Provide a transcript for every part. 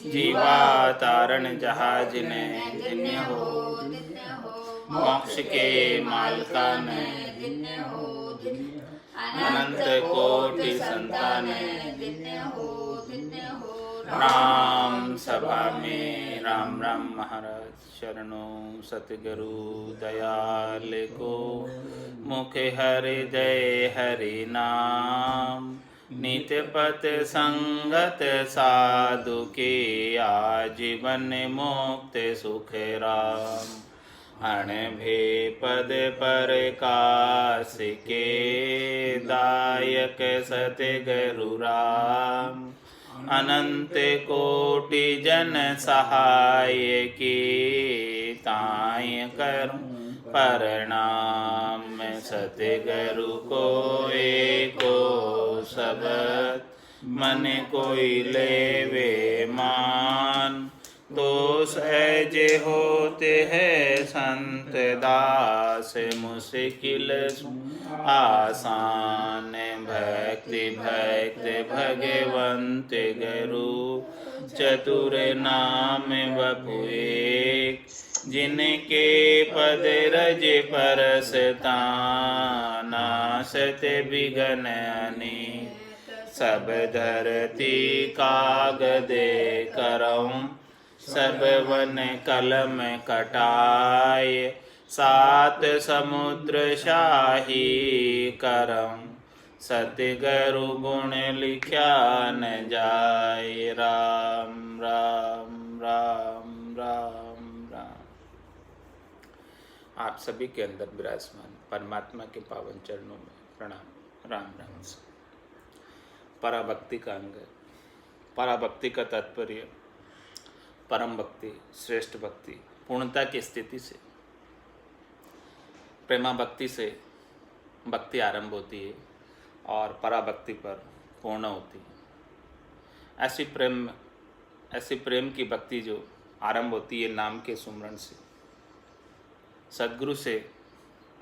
जीवा तारण जहाज ने धन्य हो, मोक्ष के मालकान अनंत कोटि संतान राम सभा में राम राम महाराज शरणों सतगुरु दयाल को मुखे हृदय हरि नाम नित्य पथ संगत साधु के आजीवन मुक्त सुख राम अण भे पद पर कास के दायक सतगुरु राम अनंत कोटि जन सहाय की ताय करूं प्रणाम सतगुरु को एको शब्द मन कोई लेवे मान तो सहज होते हैं संत दास मुश्किल आसान भक्ति भक्त भगवंत गुरु चतुर नाम बपु एक जिनके पद रज परसता नासत बिघन अनेक सब धरती कागदे करऊं सब वन कलम कटाय सात समुद्र शाही करम सतगुरु गुण लिख्या न जाय राम राम राम राम राम। आप सभी के अंदर विराजमान परमात्मा के पावन चरणों में प्रणाम राम राम। पराभक्ति का अंग। पराभक्ति का तात्पर्य परम भक्ति, श्रेष्ठ भक्ति, पूर्णता की स्थिति से, प्रेमा भक्ति से भक्ति आरंभ होती है और पराभक्ति पर पूर्ण होती है। ऐसी प्रेम की भक्ति जो आरंभ होती है नाम के सुमरण से, सद्गुरु से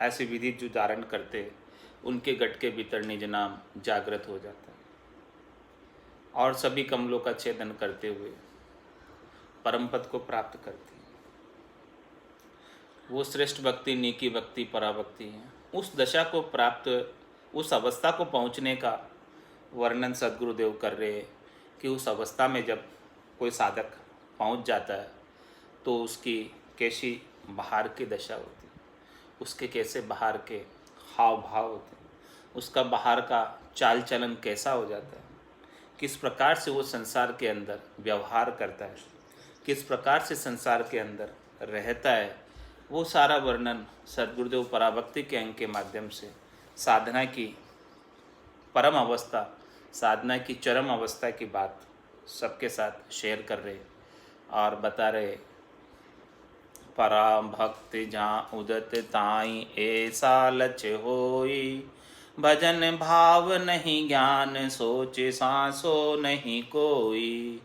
ऐसी विधि जो धारण करते उनके गट के भीतर निज नाम जागृत हो जाता है और सभी कमलों का छेदन करते हुए परम पद को प्राप्त करती है। वो श्रेष्ठ भक्ति, नीकी भक्ति, पराभक्ति है। उस दशा को प्राप्त, उस अवस्था को पहुंचने का वर्णन सद्गुरुदेव कर रहे हैं कि उस अवस्था में जब कोई साधक पहुंच जाता है तो उसकी कैसी बाहर की दशा होती है, उसके कैसे बाहर के हाव भाव होते हैं, उसका बाहर का चाल चलन कैसा हो जाता है, किस प्रकार से वो संसार के अंदर व्यवहार करता है, किस प्रकार से संसार के अंदर रहता है, वो सारा वर्णन सद्गुरुदेव पराभक्ति के अंग के माध्यम से साधना की परम अवस्था, साधना की चरम अवस्था की बात सबके साथ शेयर कर रहे और बता रहे। पराभक्ति जहाँ उदत ताई ऐसा लच होई, भजन भाव नहीं ज्ञान सोच सांसो नहीं कोई,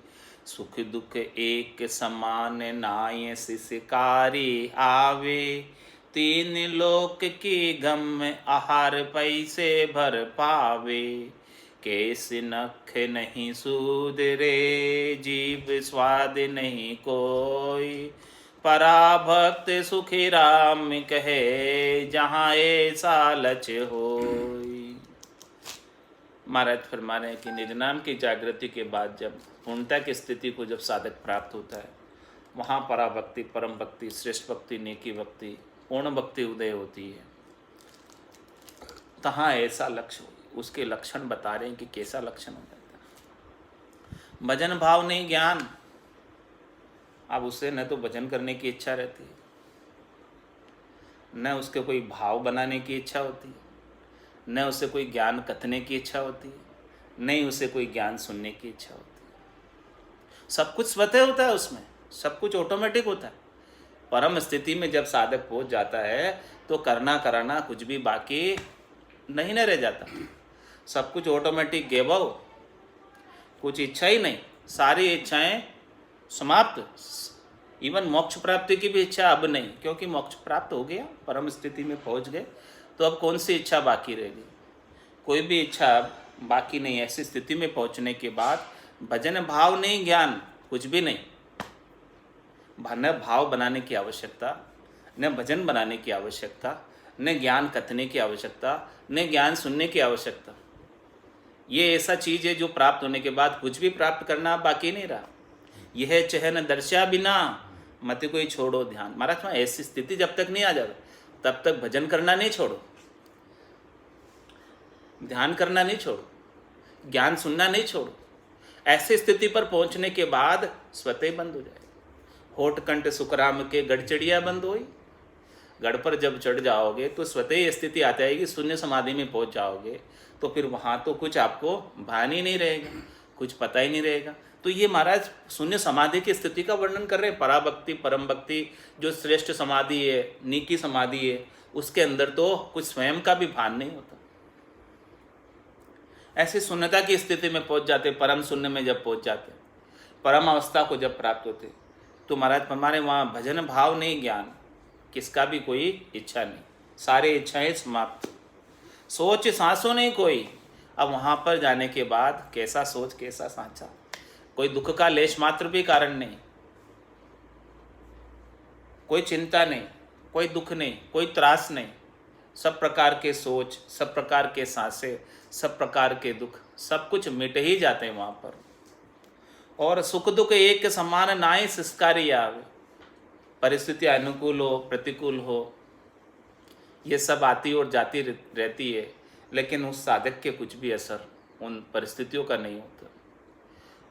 सुख दुख एक समान नाय सिसकारी आवे, तीन लोक की गम आहार पैसे भर पावे, केस नख नहीं सूद रे जीव स्वाद नहीं कोई, पराभक्त सुखी राम कहे जहाँ ऐसा लच होई। महाराज फरमा रहे हैं कि निज नाम की जागृति के बाद जब पूर्णता की स्थिति को जब साधक प्राप्त होता है वहाँ पराभक्ति, परम भक्ति, श्रेष्ठ भक्ति, नेकी भक्ति, पूर्ण भक्ति उदय होती है। तहाँ ऐसा लक्ष्य, उसके लक्षण बता रहे हैं कि कैसा लक्षण हो जाता है। भजन भाव नहीं ज्ञान। अब उससे न तो भजन करने की इच्छा रहती है, न उसके कोई भाव बनाने की इच्छा होती है, न उसे कोई ज्ञान कथने की इच्छा होती है, नहीं उसे कोई ज्ञान सुनने की इच्छा होती है। सब कुछ स्वतः होता है, उसमें सब कुछ ऑटोमेटिक होता है। परम स्थिति में जब साधक पहुंच जाता है तो करना कराना कुछ भी बाकी नहीं न रह जाता, सब कुछ ऑटोमेटिक गेबो, कुछ इच्छा ही नहीं, सारी इच्छाएं समाप्त। इवन मोक्ष प्राप्ति की भी इच्छा अब नहीं, क्योंकि मोक्ष प्राप्त हो गया, परम स्थिति में पहुंच गए, तो अब कौन सी इच्छा बाकी रहेगी? कोई भी इच्छा बाकी नहीं। ऐसी स्थिति में पहुंचने के बाद भजन भाव नहीं ज्ञान, कुछ भी नहीं। न भाव बनाने की आवश्यकता, न भजन बनाने की आवश्यकता, न ज्ञान कथने की आवश्यकता, न ज्ञान सुनने की आवश्यकता। ये ऐसा चीज़ है जो प्राप्त होने के बाद कुछ भी प्राप्त करना बाकी नहीं रहा। यह चहन दर्शा बिना मत कोई छोड़ो ध्यान। महाराज में ऐसी स्थिति जब तक नहीं आ जाए तब तक भजन करना नहीं छोड़ो, ध्यान करना नहीं छोड़ो, ज्ञान सुनना नहीं छोड़ो। ऐसी स्थिति पर पहुंचने के बाद स्वतः बंद हो जाए। होठ कंठ सुखराम के गढ़चड़िया बंद होई। गढ़ पर जब चढ़ जाओगे तो स्वतः ही स्थिति आ जाएगी, शून्य समाधि में पहुंच जाओगे तो फिर वहाँ तो कुछ आपको भान ही नहीं रहेगा, कुछ पता ही नहीं रहेगा। तो ये महाराज शून्य समाधि की स्थिति का वर्णन कर रहे हैं। पराभक्ति परम भक्ति जो श्रेष्ठ समाधि है, नीकी समाधि है, उसके अंदर तो कुछ स्वयं का भी भान नहीं होता। ऐसी शून्यता की स्थिति में पहुंच जाते, परम शून्य में जब पहुंच जाते, परम अवस्था को जब प्राप्त होते, तो महाराज हमारे वहाँ भजन भाव नहीं, ज्ञान किसका भी कोई इच्छा नहीं, सारे इच्छाएं समाप्त, सोच सांसों नहीं कोई। अब वहाँ पर जाने के बाद कैसा सोच कैसा सांचा, कोई दुख का लेश मात्र भी कारण नहीं, कोई चिंता नहीं, कोई दुख नहीं, कोई त्रास नहीं। सब प्रकार के सोच, सब प्रकार के सांसें, सब प्रकार के दुख, सब कुछ मिट ही जाते हैं वहाँ पर। और सुख दुख एक समान नाई संस्कारी आवे। परिस्थिति अनुकूल हो प्रतिकूल हो, ये सब आती और जाती रहती है, लेकिन उस साधक के कुछ भी असर उन परिस्थितियों का नहीं होता।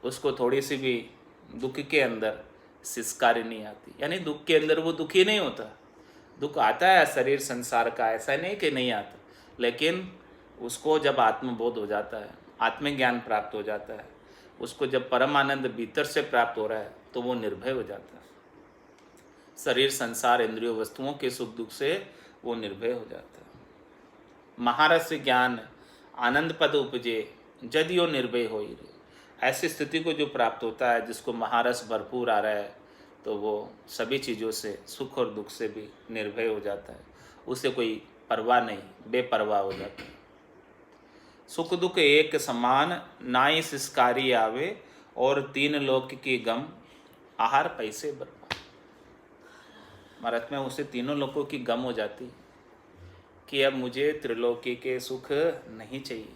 उसको थोड़ी सी भी दुख के अंदर सिस्कारी नहीं आती, यानी दुख के अंदर वो दुखी नहीं होता। दुख आता है शरीर संसार का, ऐसा नहीं कि नहीं आता, लेकिन उसको जब आत्मबोध हो जाता है, आत्मज्ञान प्राप्त हो जाता है, उसको जब परम आनंद भीतर से प्राप्त हो रहा है तो वो निर्भय हो जाता है। शरीर संसार इंद्रियों वस्तुओं के सुख दुख से वो निर्भय हो जाता है। महारस ज्ञान आनंद पद उपजे जदियो निर्भय हो ही रहे। ऐसी स्थिति को जो प्राप्त होता है, जिसको महारस भरपूर आ रहा है, तो वो सभी चीज़ों से, सुख और दुख से भी निर्भय हो जाता है। उसे कोई परवाह नहीं, बेपरवाह हो जाता है। सुख दुख एक समान नाई सिस्कारी आवे, और तीन लोक की गम आहार पैसे बर्बाद। महाराज में उसे तीनों लोगों की गम हो जाती कि अब मुझे त्रिलोकी के सुख नहीं चाहिए,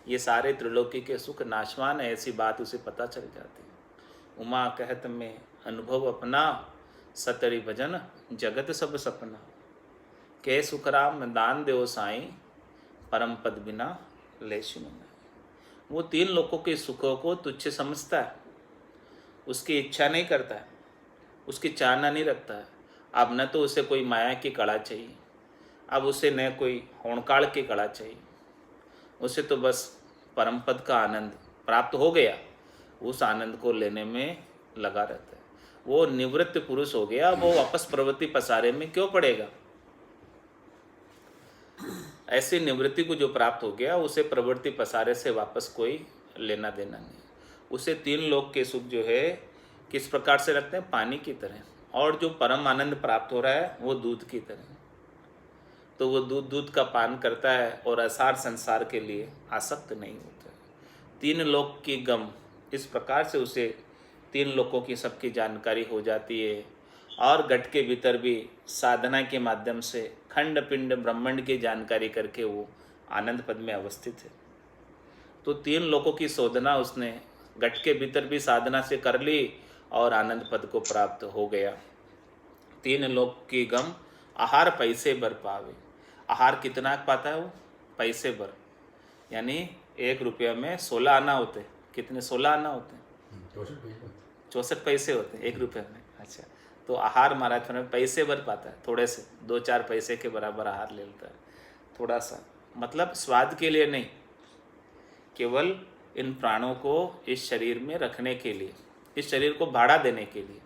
ये सारे त्रिलोकी के सुख नाशवान है, ऐसी बात उसे पता चल जाती। उमा कहत में अनुभव अपना, सतरी भजन जगत सब सपना। के सुखराम दान देव साई, परम पद बिना लेश न। वो तीन लोगों के सुखों को तुच्छ समझता है, उसकी इच्छा नहीं करता है, उसकी चाहना नहीं रखता है। अब न तो उसे कोई माया की कला चाहिए, अब उसे न कोई होणकाल की कला चाहिए, उसे तो बस परम पद का आनंद प्राप्त हो गया, उस आनंद को लेने में लगा रहता है। वो निवृत्त पुरुष हो गया, वो वापस प्रवृत्ति पसारे में क्यों पड़ेगा। ऐसी निवृत्ति को जो प्राप्त हो गया, उसे प्रवृत्ति पसारे से वापस कोई लेना देना नहीं। उसे तीन लोक के सुख जो है किस प्रकार से रखते हैं, पानी की तरह, और जो परम आनंद प्राप्त हो रहा है वो दूध की तरह। तो वो दूध का पान करता है और असार संसार के लिए आसक्त नहीं होता है। तीन लोक की गम, इस प्रकार से उसे तीन लोकों की सबकी जानकारी हो जाती है, और घट के भीतर भी साधना के माध्यम से खंड पिंड ब्रह्मांड की जानकारी करके वो आनंद पद में अवस्थित है। तो तीन लोकों की शोधना उसने घट के भीतर भी साधना से कर ली और आनंद पद को प्राप्त हो गया। तीन लोक की गम आहार पैसे भर पावे। आहार कितना पाता है वो, पैसे भर, यानी 1 रुपया में 16 आना होते। कितने 16 आना होते हैं? 64 पैसे होते हैं 1 रुपये में। अच्छा, तो आहार महाराज में पैसे भर पाता है, थोड़े से 2-4 पैसे के बराबर आहार ले लेता है, थोड़ा सा, मतलब स्वाद के लिए नहीं, केवल इन प्राणों को इस शरीर में रखने के लिए, इस शरीर को भाड़ा देने के लिए,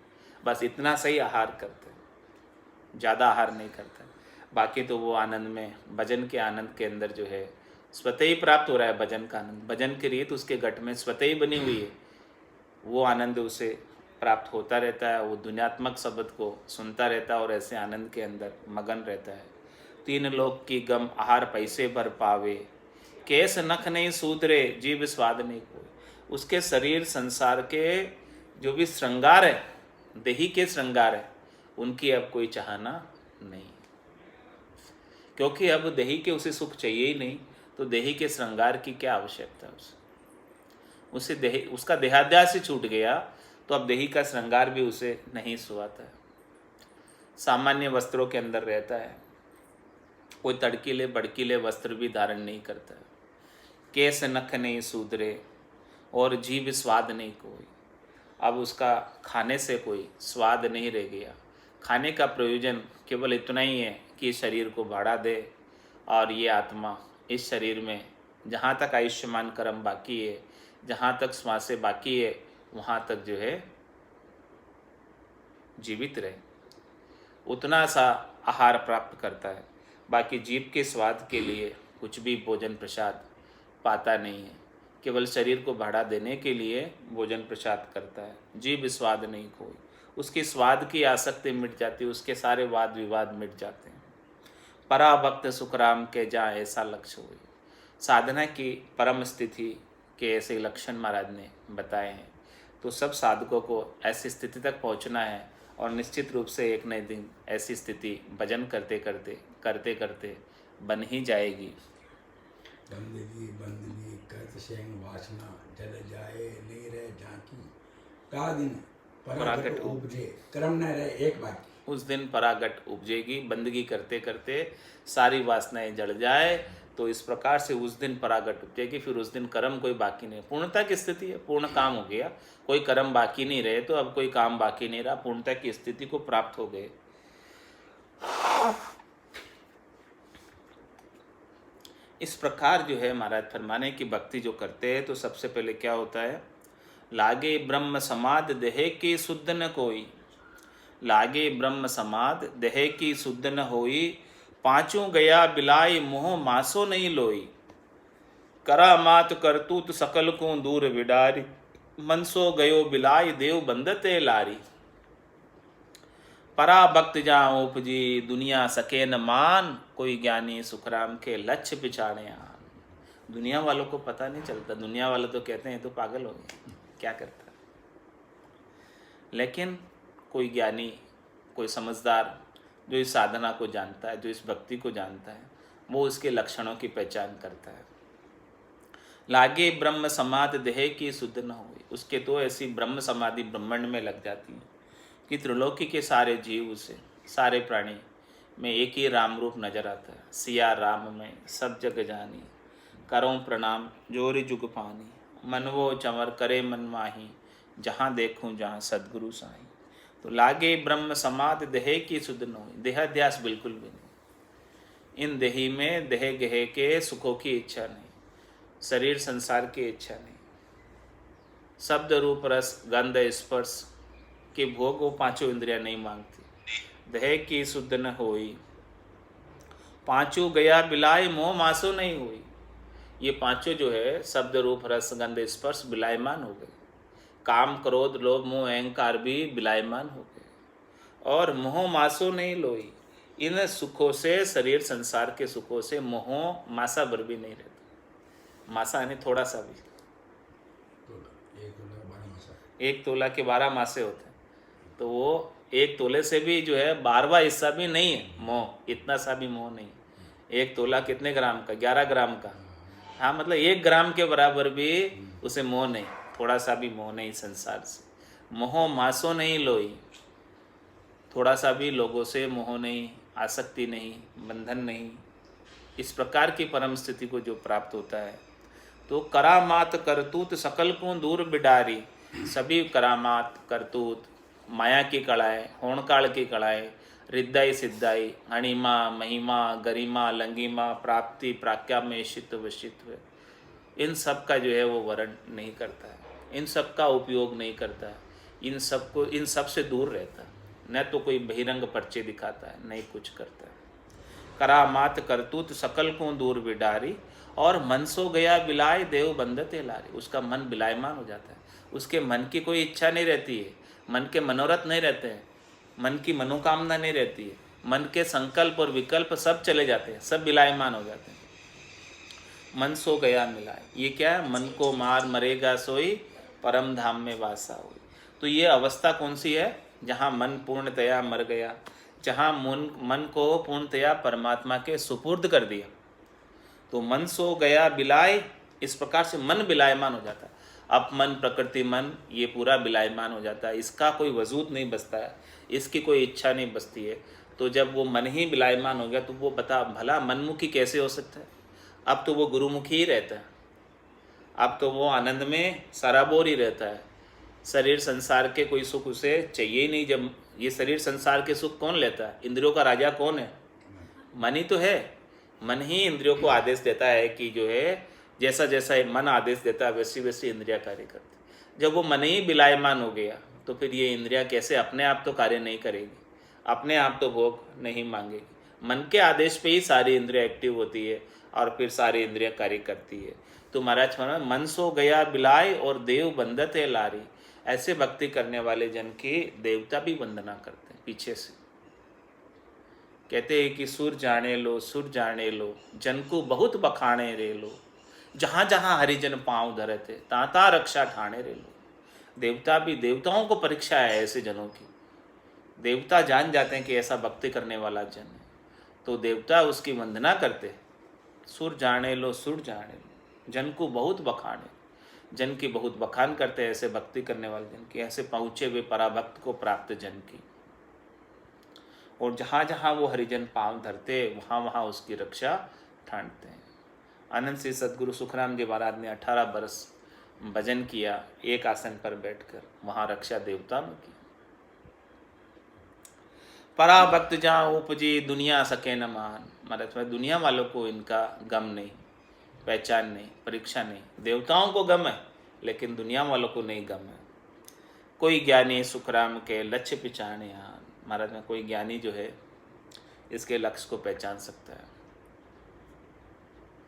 बस इतना सही आहार करते हैं, ज़्यादा आहार नहीं करता। बाकी तो वो आनंद में, भजन के आनंद के अंदर जो है स्वतः ही प्राप्त हो रहा है। भजन का आनंद, भजन की रीत उसके घट में स्वतः ही बनी हुई है, वो आनंद उसे प्राप्त होता रहता है। वो दुनियात्मक शब्द को सुनता रहता है और ऐसे आनंद के अंदर मगन रहता है। तीन लोक की गम आहार पैसे भर पावे, केस नख नहीं सूतरे जीव स्वाद नहीं कोई। उसके शरीर संसार के जो भी श्रृंगार है, देही के श्रृंगार है, उनकी अब कोई चाहना नहीं, क्योंकि अब देही के उसे सुख चाहिए ही नहीं, तो देही के श्रृंगार की क्या आवश्यकता है उसे देही, उसका देहाध्यास ही छूट गया, तो अब देही का श्रृंगार भी उसे नहीं सुहाता है। सामान्य वस्त्रों के अंदर रहता है, कोई तड़कीले बड़कीले वस्त्र भी धारण नहीं करता है, केस नख नहीं सुधरे और जीभ स्वाद नहीं कोई। अब उसका खाने से कोई स्वाद नहीं रह गया। खाने का प्रयोजन केवल इतना ही है कि शरीर को बढ़ा दे, और ये आत्मा इस शरीर में जहाँ तक आयुष्मान कर्म बाकी है, जहाँ तक श्वासें बाकी है, वहाँ तक जो है जीवित रहे, उतना सा आहार प्राप्त करता है। बाकी जीभ के स्वाद के लिए कुछ भी भोजन प्रसाद पाता नहीं है, केवल शरीर को बढ़ा देने के लिए भोजन प्रसाद करता है। जीभ स्वाद नहीं कोई, उसकी स्वाद की आसक्ति मिट जाती है, उसके सारे वाद विवाद मिट जाते हैं। पराभक्त सुखराम के जहाँ ऐसा लक्ष्य हुई। साधना की परम स्थिति के ऐसे लक्षण महाराज ने बताए हैं, तो सब साधकों को ऐसी स्थिति तक पहुँचना है, और निश्चित रूप से एक नए दिन ऐसी स्थिति भजन करते करते बन ही जाएगी। बंदगी करत सेंग वासना जल जाए नहीं रहे झांकी, का दिन परागट उपजे कर्म न रहे एक बाकी। उस दिन परागट उपजेगी, बंदगी करते करते सारी वासनाएं जल जाए, तो इस प्रकार से उस दिन परागट उपजेगी। फिर उस दिन कर्म कोई बाकी नहीं, पूर्णता की स्थिति है, पूर्ण काम हो गया, कोई कर्म बाकी नहीं रहे, तो अब कोई काम बाकी नहीं रहा, पूर्णता की स्थिति को प्राप्त हो गए। इस प्रकार जो है महाराज फरमाने की भक्ति जो करते हैं, तो सबसे पहले क्या होता है, लागे ब्रह्म समाद देह की शुद्ध न कोई, लागे ब्रह्म समाद देह की शुद्ध न होई, पांचों गया बिलाई मोह मासो नहीं लोई, करा मात करतूत सकल को दूर विडारी, मनसो गयो बिलाई देव बंदते लारी। परा भक्त जहाँ उपजी दुनिया सके न मान, कोई ज्ञानी सुखराम के लक्ष्य पिछाड़े आन। दुनिया वालों को पता नहीं चलता, दुनिया वाले तो कहते हैं तो पागल हो गए, क्या करता। लेकिन कोई ज्ञानी, कोई समझदार जो इस साधना को जानता है, जो इस भक्ति को जानता है, वो उसके लक्षणों की पहचान करता है। लागे ब्रह्म समाधि देह की शुद्ध न हुई, उसके तो ऐसी ब्रह्म समाधि ब्रह्मांड में लग जाती है कि त्रिलोकी के सारे जीव उसे, सारे प्राणी में एक ही राम रूप नजर आता है। सिया राम में सब जग जानी, करो प्रणाम जोरी जुग पानी, मनवो चंवर करे मन माही, जहाँ देखूँ जहाँ सदगुरु साई। तो लागे ब्रह्म समाधि देह की शुद्ध न हुई, देहाध्यास बिल्कुल भी नहीं। इन देही में देह गेह के सुखों की इच्छा नहीं, शरीर संसार की इच्छा नहीं, शब्द रूप रस गंध स्पर्श के भोग वो पांचों इंद्रियां नहीं मांगती। देह की शुद्ध न होई, पांचों गया बिलाय मोह मासो नहीं हुई। ये पांचों जो है शब्द रूप रस गंध स्पर्श बिलायमान हो गए, काम क्रोध लोभ मोह अहंकार भी बिलायमान हो गए, और मोह मासो नहीं लोई। इन सुखों से, शरीर संसार के सुखों से मोह मासा भर भी नहीं रहता। मासा यानी थोड़ा सा भी, एक तोला के 12 मासे होते हैं, तो वो एक तोले से भी जो है 12वां हिस्सा भी नहीं है मोह, इतना सा भी मोह नहीं। एक तोला कितने ग्राम का, 11 ग्राम का, हाँ मतलब 1 ग्राम के बराबर भी उसे मोह नहीं, थोड़ा सा भी मोह नहीं संसार से। मोह मासो नहीं लोई, थोड़ा सा भी लोगों से मोह नहीं, आसक्ति नहीं, बंधन नहीं। इस प्रकार की परम स्थिति को जो प्राप्त होता है, तो करामात करतूत सकल को दूर बिडारी। सभी करामात करतूत, माया की कलाएं, होणकाल की कलाएं, रिद्धाई सिद्धाई, अणिमा महिमा गरिमा लंगिमा प्राप्ति प्राज्ञामेशित्व वशित्व, इन सब का जो है वो वर्ण नहीं करता है, इन सब का उपयोग नहीं करता है, इन सब से दूर रहता है, न तो कोई बहिरंग पर्चे दिखाता है, नहीं कुछ करता है। करामात करतूत सकल को दूर बिडारी, और मन सो गया बिलाय देव बंदते लारी। उसका मन बिलायमान हो जाता है, उसके मन की कोई इच्छा नहीं रहती है, मन के मनोरथ नहीं रहते हैं, मन की मनोकामना नहीं रहती है, मन के संकल्प और विकल्प सब चले जाते हैं, सब बिलायमान हो जाते हैं। मन सो गया मिलाए, ये क्या है, मन को मार मरेगा सोई परम धाम में वासा हुई। तो ये अवस्था कौन सी है? जहाँ मन पूर्णतया मर गया, जहाँ मन को पूर्णतया परमात्मा के सुपुर्द कर दिया। तो मन सो गया बिलाय, इस प्रकार से मन बिलायमान हो जाता है। अपमन, प्रकृति, मन, ये पूरा बिलायमान हो जाता है। इसका कोई वजूद नहीं बचता है, इसकी कोई इच्छा नहीं बचती है। तो जब वो मन ही बिलायमान हो गया तो वो बता भला मनमुखी कैसे हो सकता है? अब तो वो गुरुमुखी ही रहता है, अब तो वो आनंद में सराबोर ही रहता है। शरीर संसार के कोई सुख उसे चाहिए ही नहीं। जब ये शरीर संसार के सुख कौन लेता है? इंद्रियों का राजा कौन है? मन ही तो है। मन ही इंद्रियों को आदेश देता है कि जो है जैसा जैसा मन आदेश देता है वैसी वैसी इंद्रियां कार्य करती। जब वो मन ही बिलायमान हो गया तो फिर ये इंद्रियां कैसे अपने आप तो कार्य नहीं करेगी, अपने आप तो भोग नहीं मांगेगी। मन के आदेश पे ही सारी इंद्रियां एक्टिव होती है और फिर सारी इंद्रियां कार्य करती है। तो महाराज फरमाया मन सो गया बिलाय और देव बंदत है लारी। ऐसे भक्ति करने वाले जन की देवता भी वंदना करते हैं पीछे से। कहते हैं कि सुर जाने लो, सुर जाने लो, जन को बहुत बखाने रे लो। जहाँ जहाँ हरिजन पांव धरे थे, ताता रक्षा ठाणे रे लो। देवता भी, देवताओं को परीक्षा है ऐसे जनों की। देवता जान जाते हैं कि ऐसा भक्ति करने वाला जन है, तो देवता उसकी वंदना करते। सुर जाने लो, सुर जाने लो, जन को बहुत बखाने, जन की बहुत बखान करते हैं ऐसे भक्ति करने वाले जन की, ऐसे पहुँचे हुए पराभक्त को प्राप्त जन की। और जहाँ जहाँ वो हरिजन पांव धरते वहाँ वहाँ उसकी रक्षा ठानते हैं। आनंद श्री सद्गुरु सुखराम जी महाराज ने 18 बरस भजन किया एक आसन पर बैठकर, वहाँ रक्षा देवता में की। पराभक्त जहाँ उपजी दुनिया सके न मान। महाराज दुनिया वालों को इनका गम नहीं, पहचान नहीं, परीक्षा नहीं। देवताओं को गम है लेकिन दुनिया वालों को नहीं गम है। कोई ज्ञानी सुखराम के लक्ष्य पिछाने आन। महाराज में कोई ज्ञानी जो है इसके लक्ष्य को पहचान सकता है।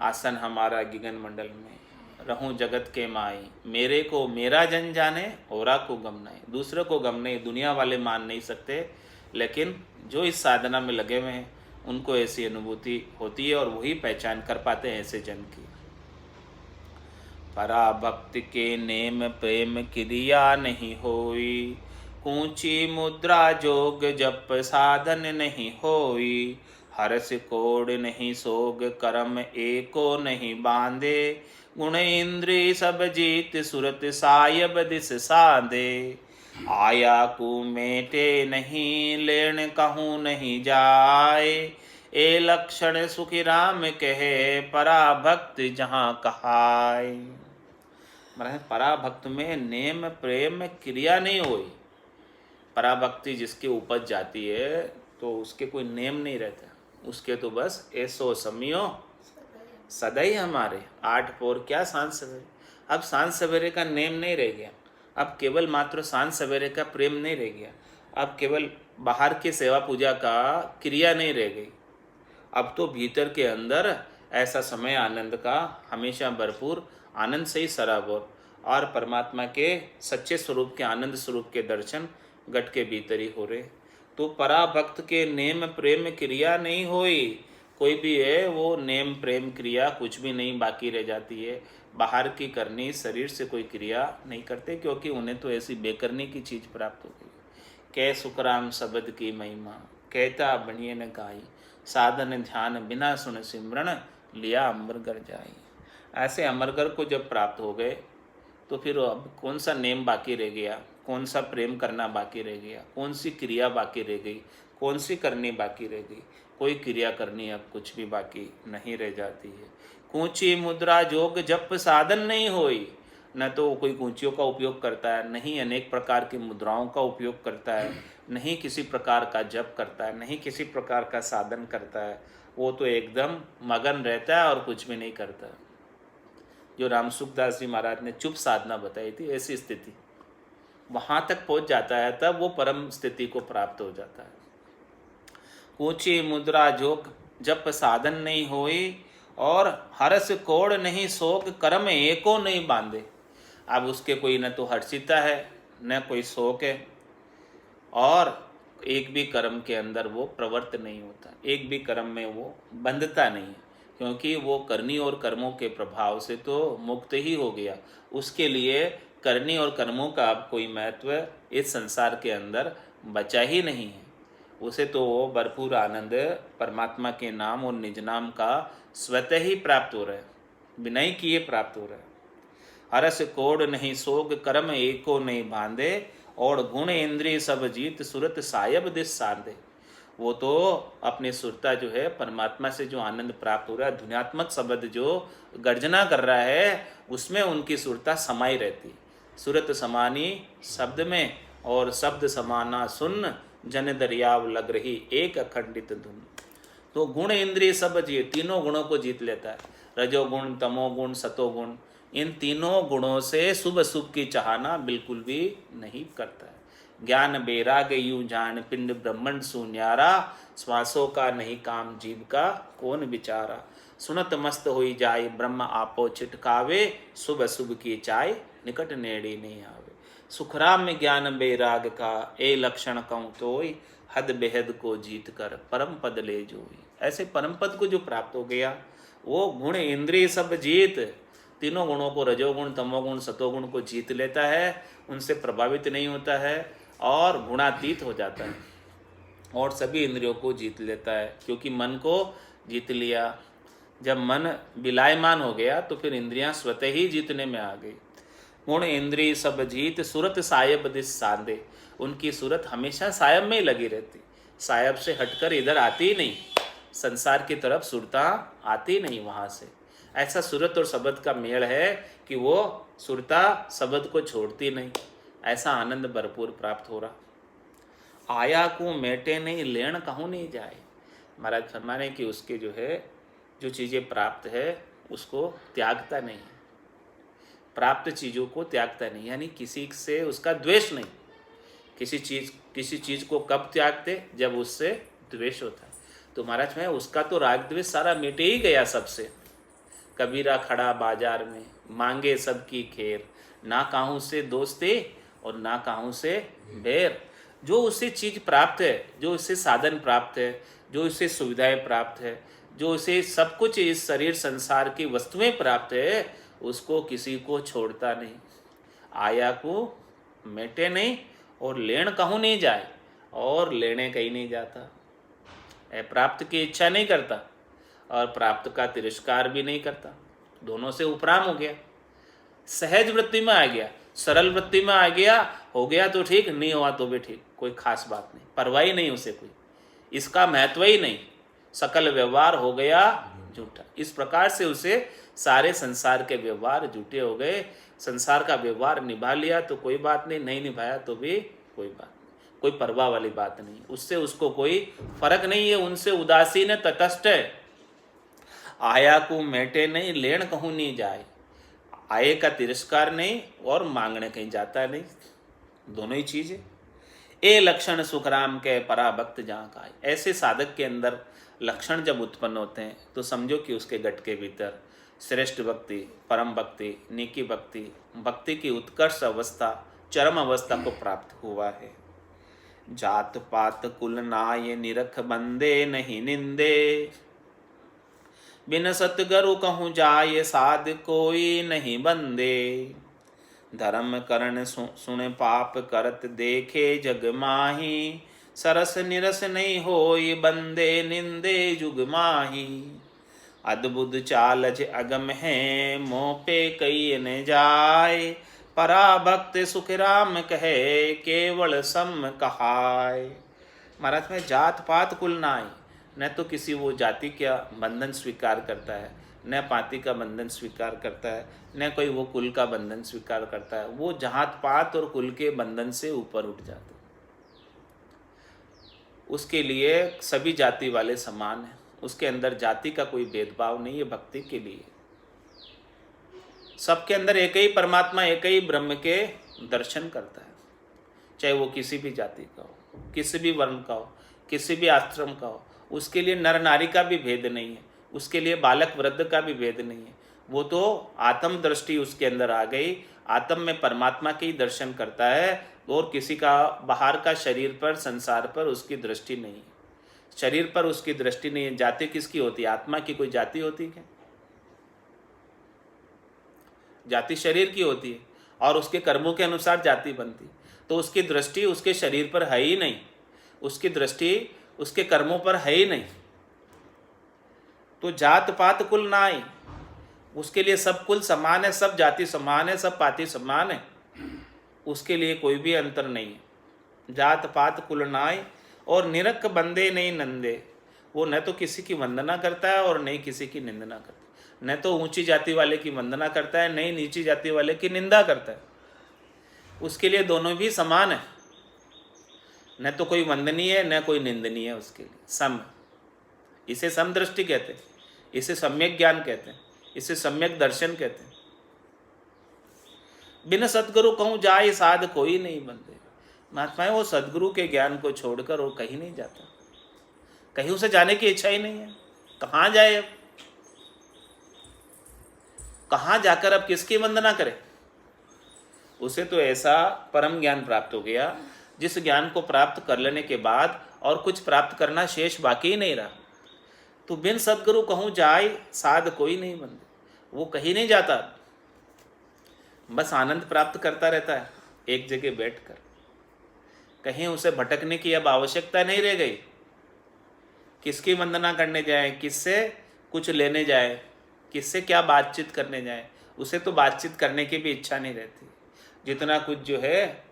आसन हमारा गिगन मंडल में, रहूं जगत के माई, मेरे को मेरा जन जाने, औरा को गम नहीं। दूसरे को गम नहीं, दुनिया वाले मान नहीं सकते, लेकिन जो इस साधना में लगे हुए हैं उनको ऐसी अनुभूति होती है और वही पहचान कर पाते हैं ऐसे जन की। पराभक्ति के नेम प्रेम क्रिया नहीं होई, ऊंची मुद्रा जोग जप साधन नहीं होई। हर्ष कोड नहीं सोग कर्म एको नहीं बांधे, गुण इंद्री सब जीत सुरत सायब दिस साधे। आया कु मेटे नहीं लेन कहूँ नहीं जाए, ए लक्षण सुखी राम कहे पराभक्त जहाँ कहाय। पराभक्त में नेम प्रेम क्रिया नहीं हुई। पराभक्ति जिसके उपज जाती है तो उसके कोई नेम नहीं रहता, उसके तो बस ऐसो समियो सदैव हमारे। 8 पोर क्या सांझ सवेरे। अब सांझ सवेरे का नेम नहीं रह गया, अब केवल मात्र सांझ सवेरे का प्रेम नहीं रह गया, अब केवल बाहर की सेवा पूजा का क्रिया नहीं रह गई। अब तो भीतर के अंदर ऐसा समय आनंद का हमेशा भरपूर, आनंद से ही सराबोर, और परमात्मा के सच्चे स्वरूप के आनंद स्वरूप के दर्शन गट के भीतर ही हो रहे। तो पराभक्त के नेम प्रेम क्रिया नहीं होई। कोई भी है वो नेम प्रेम क्रिया कुछ भी नहीं बाकी रह जाती है। बाहर की करनी शरीर से कोई क्रिया नहीं करते, क्योंकि उन्हें तो ऐसी बेकरनी की चीज़ प्राप्त हो गई। कै सुखराम शब्द की महिमा, कहता बनिए न गाई, साधन ध्यान बिना सुन सिमरन, लिया अमरगर जाई। ऐसे अमरगर को जब प्राप्त हो गए तो फिर अब कौन सा नेम बाकी रह गया, कौन सा प्रेम करना बाकी रह गया, कौन सी क्रिया बाकी रह गई, कौन सी करनी बाकी रह गई। कोई क्रिया करनी अब कुछ भी बाकी नहीं रह जाती है। कूंची मुद्रा जोग जप साधन नहीं होई। न तो कोई कूंचियों का उपयोग करता है, नहीं अनेक प्रकार की मुद्राओं का उपयोग करता है, नहीं किसी प्रकार का जप करता है, नहीं किसी प्रकार का साधन करता है। वो तो एकदम मगन रहता है और कुछ भी नहीं करता। जो राम सुखदास जी महाराज ने चुप साधना बताई थी, ऐसी स्थिति वहाँ तक पहुँच जाता है, तब वो परम स्थिति को प्राप्त हो जाता है। ऊंची मुद्रा जोग जप साधन नहीं होई, और हर्ष कोड़ नहीं शोक कर्म एको नहीं बांधे। अब उसके कोई न तो हर्षिता है न कोई शोक है, और एक भी कर्म के अंदर वो प्रवृत्त नहीं होता, एक भी कर्म में वो बंधता नहीं है, क्योंकि वो करनी और कर्मों के प्रभाव से तो मुक्त ही हो गया। उसके लिए करनी और कर्मों का अब कोई महत्व इस संसार के अंदर बचा ही नहीं है। उसे तो भरपूर आनंद परमात्मा के नाम और निज नाम का स्वतः ही प्राप्त हो रहा है, बिना ही किए प्राप्त हो रहा है। हरस कोड नहीं सोग कर्म एको नहीं बांधे, और गुण इंद्रिय सब जीत सुरत सायब दिस साधे। वो तो अपनी सुरता जो है परमात्मा से जो आनंद प्राप्त हो रहा है, ध्वन्यात्मक शब्द जो गर्जना कर रहा है उसमें उनकी सुरता समाई रहती। सुरत समानी शब्द में, और शब्द समाना सुन, जन दरियाव लग रही एक अखंडित धुन। तो गुण इंद्रिय सब जीत, तीनों गुणों को जीत लेता है, रजोगुण तमोगुण सतोगुण। इन तीनों गुणों से शुभ अशुभ की चाहना बिल्कुल भी नहीं करता है। ज्ञान बैराग यूं जान पिंड ब्रह्मंड सुन्यारा, श्वासों का नहीं काम जीव का कौन विचारा। सुनत मस्त होई जाए ब्रह्म आपो छिटकावे, शुभ अशुभ की चाय निकट नेड़ी नहीं आवे। सुखराम में ज्ञान बैराग का ए लक्षण कहूँ तोय, हद बेहद को जीत कर परम पद ले जोई। ऐसे परम पद को जो प्राप्त हो गया वो गुण इंद्रिय सब जीत, तीनों गुणों को रजोगुण तमोगुण सतोगुण को जीत लेता है, उनसे प्रभावित नहीं होता है और गुणातीत हो जाता है और सभी इंद्रियों को जीत लेता है। क्योंकि मन को जीत लिया, जब मन विलायमान हो गया तो फिर इंद्रियां स्वतः ही जीतने में आ गई। गुण इंद्रिय सब जीत सुरत सायब दिस साधे। उनकी सूरत हमेशा सायब में ही लगी रहती, सायब से हटकर इधर आती ही नहीं, संसार की तरफ सुरता आती नहीं वहाँ से। ऐसा सूरत और शब्द का मेल है कि वो सुरता शब्द को छोड़ती नहीं। ऐसा आनंद भरपूर प्राप्त हो रहा। आया को मेटे नहीं लेन कहूँ नहीं जाए। महाराज फरमाने कि उसके जो है जो चीज़ें प्राप्त है उसको त्यागता नहीं, प्राप्त चीज़ों को त्यागता नहीं, यानी किसी से उसका द्वेष नहीं। किसी चीज़ को कब त्यागते, जब उससे द्वेष होता है। तो महाराज में उसका तो राग द्वेष सारा मिटे ही गया सबसे। कबीरा खड़ा बाजार में मांगे सबकी खेर, ना काहू से दोस्ती और ना काहू से बैर। जो उसे चीज़ प्राप्त है, जो उसे साधन प्राप्त है, जो उसे सुविधाएं प्राप्त है, जो उसे सब कुछ इस शरीर संसार की वस्तुएं प्राप्त है, उसको किसी को छोड़ता नहीं। आया को मेटे नहीं और लेन कहूँ नहीं जाए, और लेने कहीं नहीं जाता। प्राप्त की इच्छा नहीं करता और प्राप्त का तिरस्कार भी नहीं करता, दोनों से उपराम हो गया। सहज वृत्ति में आ गया, सरल वृत्ति में आ गया, हो गया तो ठीक, नहीं हुआ तो भी ठीक, कोई खास बात नहीं, परवाह ही नहीं उसे, कोई इसका महत्व ही नहीं। सकल व्यवहार हो गया झूठा। इस प्रकार से उसे सारे संसार के व्यवहार झूठे हो गए। संसार का व्यवहार निभा लिया तो कोई बात नहीं, नहीं निभाया तो भी कोई बात नहीं, कोई परवाह वाली बात नहीं, उससे उसको कोई फर्क नहीं है, उनसे उदासीन तटस्थ है। आया को मेटे नहीं लेन कहूँ नहीं जाए। आए का तिरस्कार नहीं और मांगने कहीं जाता नहीं, दोनों ही चीज़ है। ए लक्षण सुखराम के परा भक्त जहाँ का है। ऐसे साधक के अंदर लक्षण जब उत्पन्न होते हैं तो समझो कि उसके गट के भीतर श्रेष्ठ भक्ति, परम भक्ति, नीकी भक्ति, भक्ति की उत्कर्ष अवस्था, चरम अवस्था को प्राप्त हुआ है। जात पात कुल नाय निरख बंदे नहीं निंदे, बिन सतगरु कहूँ जाय साध कोई नहीं बंदे। धर्म करण सुने पाप करत देखे जग माही, सरस निरस नहीं होई बंदे निंदे जुग माही। अद्भुत चालज अगम है मोह पे कई न जाय, पराभक्त सुख राम कहे केवल सम कहाय। महाराज में जात पात कुल नाय, न तो किसी वो जाति का बंधन स्वीकार करता है, न पाति का बंधन स्वीकार करता है, न कोई वो कुल का बंधन स्वीकार करता है। वो जात पात और कुल के बंधन से ऊपर उठ जाता है। उसके लिए सभी जाति वाले समान हैं, उसके अंदर जाति का कोई भेदभाव नहीं है। भक्ति के लिए सबके अंदर एक ही परमात्मा, एक ही ब्रह्म के दर्शन करता है, चाहे वो किसी भी जाति का हो, किसी भी वर्ण का हो, किसी भी आश्रम का हो। उसके लिए नर नारी का भी भेद नहीं है, उसके लिए बालक वृद्ध का भी भेद नहीं है। वो तो आत्म दृष्टि उसके अंदर आ गई, आत्म में परमात्मा के ही दर्शन करता है और किसी का बाहर का शरीर पर, संसार पर उसकी दृष्टि नहीं है। शरीर पर उसकी दृष्टि नहीं है। जाति किसकी होती है? आत्मा की कोई जाति होती है क्या? जाति शरीर की होती है। और उसके कर्मों के अनुसार जाति बनती, तो उसकी दृष्टि उसके शरीर पर है ही नहीं, उसकी दृष्टि उसके कर्मों पर है ही नहीं। तो जात पात कुल नाई, उसके लिए सब कुल समान है, सब जाति समान है, सब पाति समान है, उसके लिए कोई भी अंतर नहीं है। जात पात कुल नाई और निरख बंदे नहीं नंदे, वो न तो किसी की वंदना करता है और नहीं किसी की निंदना करता है, न तो ऊंची जाति वाले की वंदना करता है, नहीं नीची जाति वाले की निंदा करता है। उसके लिए दोनों भी समान है, न तो कोई वंदनीय है न कोई निंदनीय है, उसके लिए सम। इसे समदृष्टि कहते हैं, इसे सम्यक ज्ञान कहते हैं, इसे सम्यक दर्शन कहते हैं। बिन सतगुरु कहूँ जाए साध कोई नहीं बंदे। महात्माएं वो सदगुरु के ज्ञान को छोड़कर वो कहीं नहीं जाता, कहीं उसे जाने की इच्छा ही नहीं है। कहाँ जाए अब, कहाँ जाकर अब किसकी वंदना करे? उसे तो ऐसा परम ज्ञान प्राप्त हो गया जिस ज्ञान को प्राप्त कर लेने के बाद और कुछ प्राप्त करना शेष बाकी ही नहीं रहा। तो बिन सदगुरु कहूँ जाए साध कोई नहीं बंदे, वो कहीं नहीं जाता, बस आनंद प्राप्त करता रहता है एक जगह बैठकर। कहीं उसे भटकने की अब आवश्यकता नहीं रह गई। किसकी वंदना करने जाए, किससे कुछ लेने जाए, किससे क्या बातचीत करने जाए, उसे तो बातचीत करने की भी इच्छा नहीं रहती। जितना कुछ जो है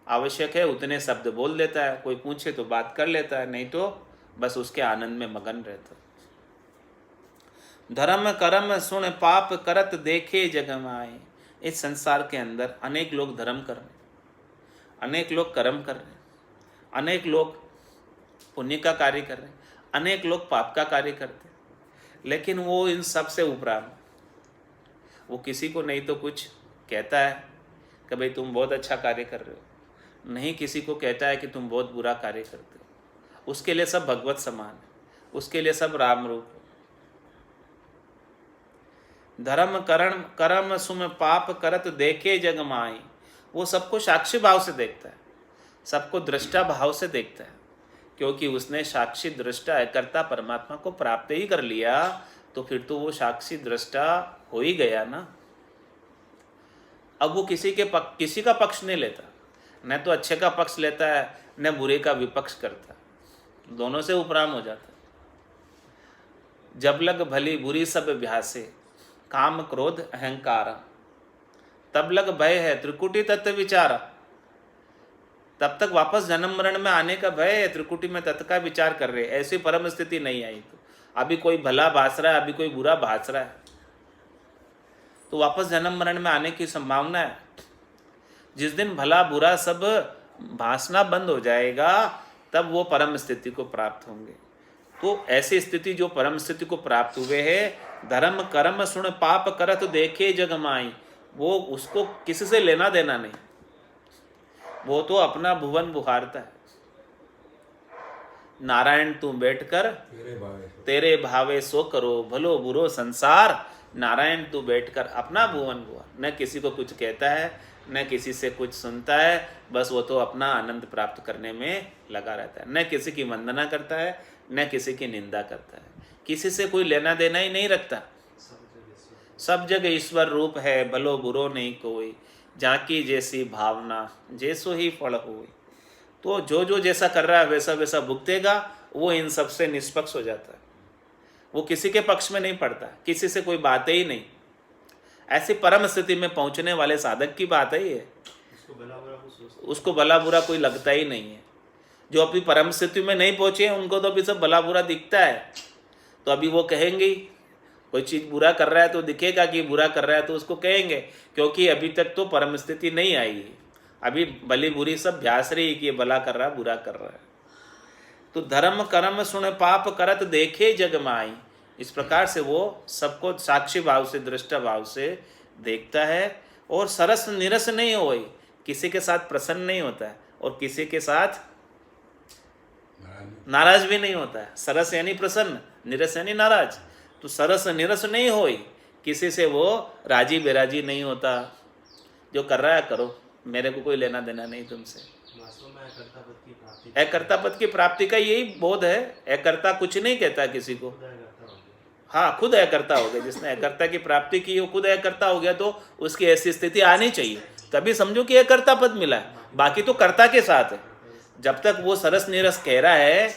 आवश्यक है उतने शब्द बोल देता है, कोई पूछे तो बात कर लेता है, नहीं तो बस उसके आनंद में मगन रहता है। धर्म कर्म सुन पाप करत देखे जग माए। इस संसार के अंदर अनेक लोग धर्म कर रहे हैं, अनेक लोग कर्म कर रहे हैं, अनेक लोग पुण्य का कार्य कर रहे हैं, अनेक लोग पाप का कार्य करते हैं, लेकिन वो इन सब से उपराम। वो किसी को नहीं तो कुछ कहता है कि भाई तुम बहुत अच्छा कार्य कर रहे हो, नहीं किसी को कहता है कि तुम बहुत बुरा कार्य करते हो। उसके लिए सब भगवत समान है, उसके लिए सब राम रूप है। धर्म करण कर्म सुम पाप करत देखे जग माई। वो सबको साक्षी भाव से देखता है, सबको दृष्टा भाव से देखता है, क्योंकि उसने साक्षी दृष्टा कर्ता परमात्मा को प्राप्त ही कर लिया, तो फिर तो वो साक्षी दृष्टा हो ही गया ना। अब वो किसी का पक्ष नहीं लेता, न तो अच्छे का पक्ष लेता है न बुरे का विपक्ष करता है, दोनों से उपराम हो जाता है। जब लग भली बुरी सब अभ्यासे काम क्रोध अहंकार, तब लग भय है त्रिकुटी तत्व विचारा। तब तक वापस जन्म मरण में आने का भय है, त्रिकुटी में तत्व का विचार कर रहे, ऐसी परम स्थिति नहीं आई। तो अभी कोई भला भास रहा है, अभी कोई बुरा भास रहा है, तो वापस जन्म मरण में आने की संभावना है। जिस दिन भला बुरा सब भासना बंद हो जाएगा, तब वो परम स्थिति को प्राप्त होंगे। तो ऐसी स्थिति जो परम स्थिति को प्राप्त हुए है, धर्म कर्म सुन पाप करत देखे जग माई, वो उसको किसी से लेना देना नहीं, वो तो अपना भुवन बुहारता है। नारायण तू बैठकर तेरे भावे सो करो, भलो बुरो संसार। नारायण तू बैठकर अपना भुवन बुहार, न किसी को कुछ कहता है न किसी से कुछ सुनता है, बस वो तो अपना आनंद प्राप्त करने में लगा रहता है। न किसी की वंदना करता है न किसी की निंदा करता है, किसी से कोई लेना देना ही नहीं रखता। सब जगह ईश्वर रूप है, भलो बुरो नहीं कोई, जाकी जैसी भावना जैसो ही फल होई। तो जो जैसा कर रहा है वैसा वैसा भुगतेगा, वो इन सब से निष्पक्ष हो जाता है, वो किसी के पक्ष में नहीं पड़ता, किसी से कोई बातें ही नहीं। ऐसी परम स्थिति में पहुंचने वाले साधक की बात है ये, उसको भला बुरा कोई लगता ही नहीं है। जो अभी परम स्थिति में नहीं पहुंचे हैं उनको तो अभी सब भला बुरा दिखता है, तो अभी वो कहेंगे कोई चीज़ बुरा कर रहा है तो दिखेगा कि बुरा कर रहा है, तो उसको कहेंगे, क्योंकि अभी तक तो परम स्थिति नहीं आई है। अभी भली बुरी सब भ्यास रही कि ये भला कर रहा है बुरा कर रहा है। तो धर्म कर्म सुन पाप करत देखे जग माई, इस प्रकार से वो सबको साक्षी भाव से दृष्टा भाव से देखता है, और सरस निरस नहीं होई, किसी के साथ प्रसन्न नहीं होता है और किसी के साथ नाराज भी नहीं होता है। सरस यानी प्रसन्न, निरस यानी नाराज। तो सरस निरस नहीं होई, किसी से वो राजी बेराजी नहीं होता। जो कर रहा है करो, मेरे को कोई लेना देना नहीं तुमसे। अकर्ता पद की प्राप्ति का यही बोध है। अकर्ता कुछ नहीं कहता किसी को, हाँ खुद अकर्ता हो गया। जिसने अकर्ता की प्राप्ति की वो खुद अकर्ता हो गया, तो उसकी ऐसी स्थिति आनी चाहिए। तभी समझो कि यह कर्ता पद मिला है, बाकी तो कर्ता के साथ है। जब तक वो सरस निरस कह रहा है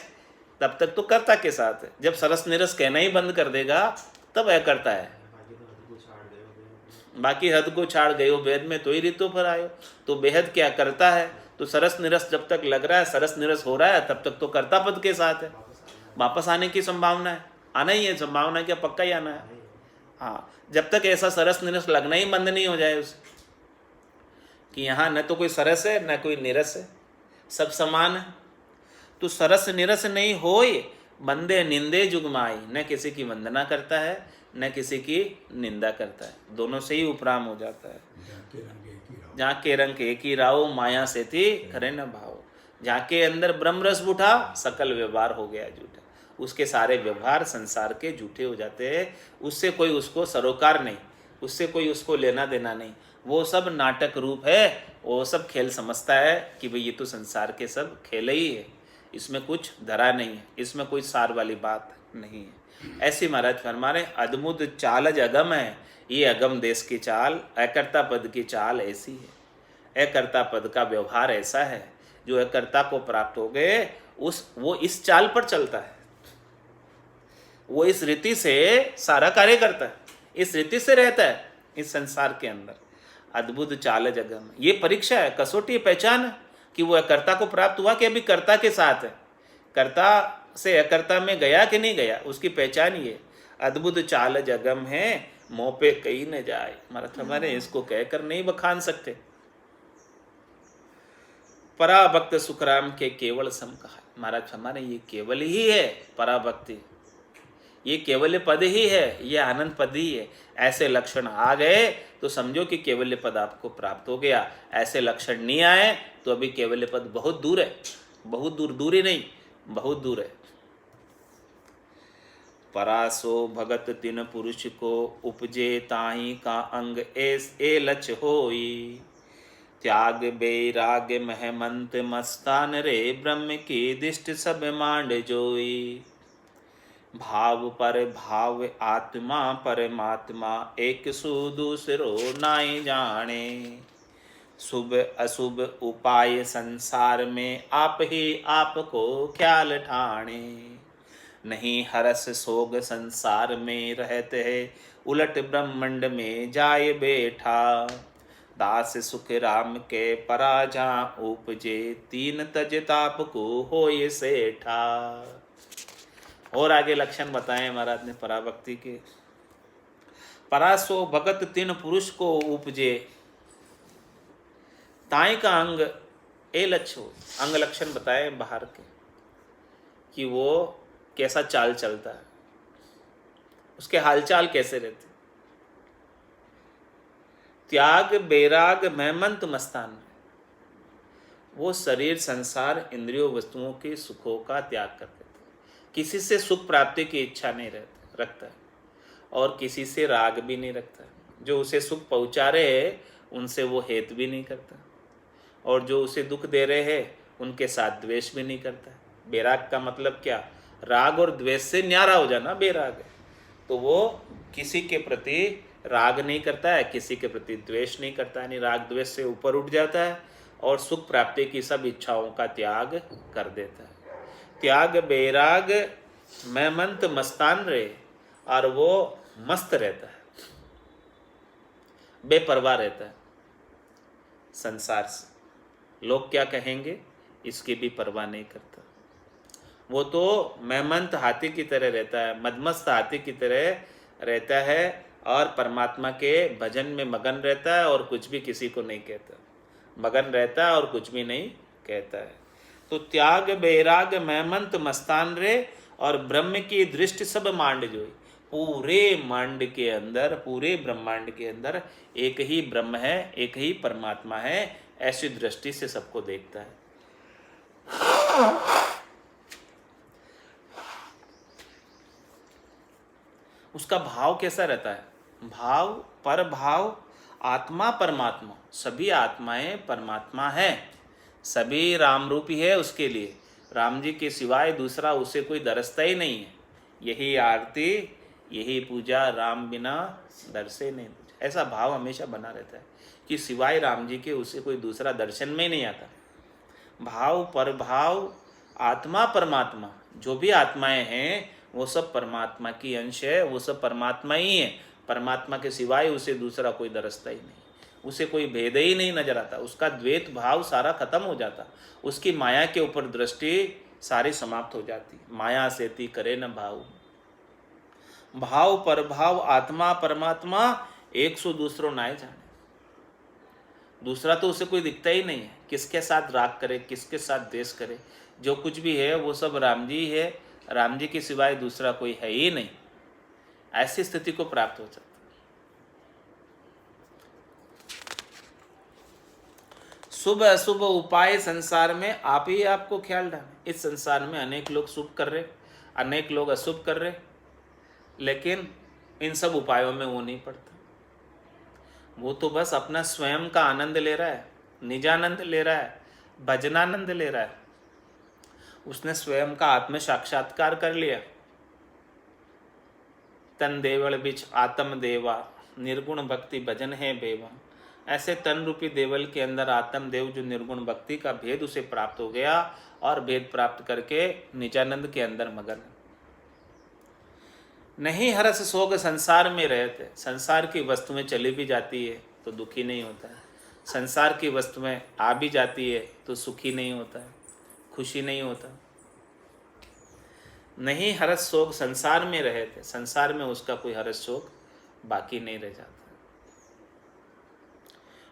तब तक तो कर्ता के साथ है, जब सरस निरस कहना ही बंद कर देगा तब यह करता है। बाकी हद को छाड़ गए हो वेद में तो ही ऋतु पर आयो, तो बेहद क्या करता है, तो सरस निरस जब तक लग रहा है, सरस निरस हो रहा है, तब तक तो कर्ता पद के साथ है। वापस आने की संभावना है, आना ही है, संभावना क्या पक्का ही आना है। हाँ, जब तक ऐसा सरस निरस लगना ही बंद नहीं हो जाए उसे कि यहाँ न तो कोई सरस है न कोई निरस है, सब समान है, तो सरस निरस नहीं होए बंदे निंदे जुगमाई, न किसी की वंदना करता है न किसी की निंदा करता है, दोनों से ही उपराम हो जाता है। जहाँ के रंग एक ही राहो माया से थी खरे न भाव, जहाँ के अंदर ब्रह्म रस उठा सकल व्यवहार हो गया झूठा, उसके सारे व्यवहार संसार के झूठे हो जाते हैं, उससे कोई उसको सरोकार नहीं, उससे कोई उसको लेना देना नहीं, वो सब नाटक रूप है, वो सब खेल समझता है कि भाई ये तो संसार के सब खेल ही है, इसमें कुछ धरा नहीं है, इसमें कोई सार वाली बात नहीं है। ऐसी महाराज फरमा रहे अद्भुत चालज अगम है, ये अगम देश की चाल, अकर्ता पद की चाल ऐसी है, अकर्ता पद का व्यवहार ऐसा है, जो अकर्ता को प्राप्त हो गए वो इस चाल पर चलता है, वो इस रीति से सारा कार्य करता है, इस रीति से रहता है इस संसार के अंदर। अद्भुत चाल जगम, ये परीक्षा है, कसौटी, पहचान है कि वो अकर्ता को प्राप्त हुआ कि अभी कर्ता के साथ है, कर्ता से अकर्ता में गया कि नहीं गया, उसकी पहचान ये अद्भुत चाल जगम है, मोह पे कहीं न जाए। महाराज हमारे इसको कहकर नहीं बखान सकते। पराभक्त सुखराम के केवल सम कहा, महाराज हमारे ये केवल ही है पराभक्ति, ये केवल्य पद ही है, ये आनंद पद ही है। ऐसे लक्षण आ गए तो समझो कि केवल्य पद आपको प्राप्त हो गया, ऐसे लक्षण नहीं आए तो अभी केवल्य पद बहुत दूर है, बहुत दूर, दूरी नहीं बहुत दूर है। परासो भगत तिन पुरुष को उपजे ताही का अंग ए लक्ष्य होई, त्याग बैराग महमंत मस्तान रे ब्रह्म की दिष्ट सब मांड जोई, भाव पर भाव आत्मा परमात्मा एक सु दूसरो नाई जाने, शुभ अशुभ उपाय संसार में आप ही आपको ख्याल ठाणे, नहीं हरस सोग संसार में रहते है उलट ब्रह्मांड में जाए बैठा, दास सुख राम के पराजा उपजे तीन तज ताप को होए सेठा। और आगे लक्षण बताएं महाराज ने पराभक्ति के। परासो भगत तीन पुरुष को उपजे ताई का अंग ए लक्ष्य, अंग लक्षण बताए बाहर के कि वो कैसा चाल चलता है, उसके हालचाल कैसे रहते, त्याग बैराग महमंत मस्तान, वो शरीर संसार इंद्रियों वस्तुओं के सुखों का त्याग कर देते, किसी से सुख प्राप्ति की इच्छा नहीं रखता है और किसी से राग भी नहीं रखता है, जो उसे सुख पहुंचा रहे हैं उनसे वो हेत भी नहीं करता, और जो उसे दुख दे रहे हैं उनके साथ द्वेष भी नहीं करता है। बैराग का मतलब क्या, राग और द्वेष से न्यारा हो जाना बैराग है, तो वो किसी के प्रति राग नहीं करता है, किसी के प्रति द्वेष नहीं करता है, यानी राग द्वेष से ऊपर उठ जाता है और सुख प्राप्ति की सब इच्छाओं का त्याग कर देता है। त्याग बैराग महमंत मस्तान रहे, और वो मस्त रहता है, बेपरवाह रहता है संसार से, लोग क्या कहेंगे इसकी भी परवाह नहीं करता। वो तो महमंत हाथी की तरह रहता है, मदमस्त हाथी की तरह रहता है और परमात्मा के भजन में मगन रहता है और कुछ भी किसी को नहीं कहता, मगन रहता है और कुछ भी नहीं कहता है। तो त्याग बैराग महमंत मस्तान रे और ब्रह्म की दृष्टि सब मांड जोई, पूरे मांड के अंदर, पूरे ब्रह्मांड के अंदर एक ही ब्रह्म है, एक ही परमात्मा है, ऐसी दृष्टि से सबको देखता है। उसका भाव कैसा रहता है, भाव पर भाव आत्मा परमात्मा, सभी आत्माएं परमात्मा है, सभी राम रूपी है, उसके लिए राम जी के सिवाय दूसरा उसे कोई दरसता ही नहीं है, यही आरती यही पूजा राम बिना दरसे नहीं पूजा, ऐसा भाव हमेशा बना रहता है। कि सिवाय राम जी के उसे कोई दूसरा दर्शन में ही नहीं आता। भाव परभाव आत्मा परमात्मा, जो भी आत्माएं हैं वो सब परमात्मा की अंश है, वो सब परमात्मा ही है। परमात्मा के सिवाय उसे दूसरा कोई दरसता ही नहीं, उसे कोई भेद ही नहीं नजर आता, उसका द्वैत भाव सारा खत्म हो जाता, उसकी माया के ऊपर दृष्टि सारी समाप्त हो जाती। माया सेती करे न भाव, भाव परभाव आत्मा परमात्मा एक सौ दूसरों नाय जाने। दूसरा तो उसे कोई दिखता ही नहीं है, किसके साथ राग करे, किसके साथ द्वेष करे, जो कुछ भी है वो सब राम जी है, राम जी के सिवाय दूसरा कोई है ही नहीं। ऐसी स्थिति को प्राप्त हो जाता। शुभ अशुभ उपाय संसार में आप ही आपको ख्याल डालें। इस संसार में अनेक लोग शुभ कर रहे, अनेक लोग अशुभ कर रहे, लेकिन इन सब उपायों में वो नहीं पड़ता। वो तो बस अपना स्वयं का आनंद ले रहा है, निजानंद ले रहा है, भजनानंद ले रहा है। उसने स्वयं का आत्म साक्षात्कार कर लिया। तन देवल बिच आत्म देवा, निर्गुण भक्ति भजन है बेवा। ऐसे तन रूपी देवल के अंदर आत्म देव जो निर्गुण भक्ति का भेद उसे प्राप्त हो गया, और भेद प्राप्त करके निजानंद के अंदर मगन। नहीं हरस शोक संसार में रहते, संसार की वस्तुएं चली भी जाती है तो दुखी नहीं होता है, संसार की वस्तुएं आ भी जाती है तो सुखी नहीं होता है, खुशी नहीं होता। नहीं हरस शोक संसार में रहते, संसार में उसका कोई हरस शोक बाकी नहीं रह जाता।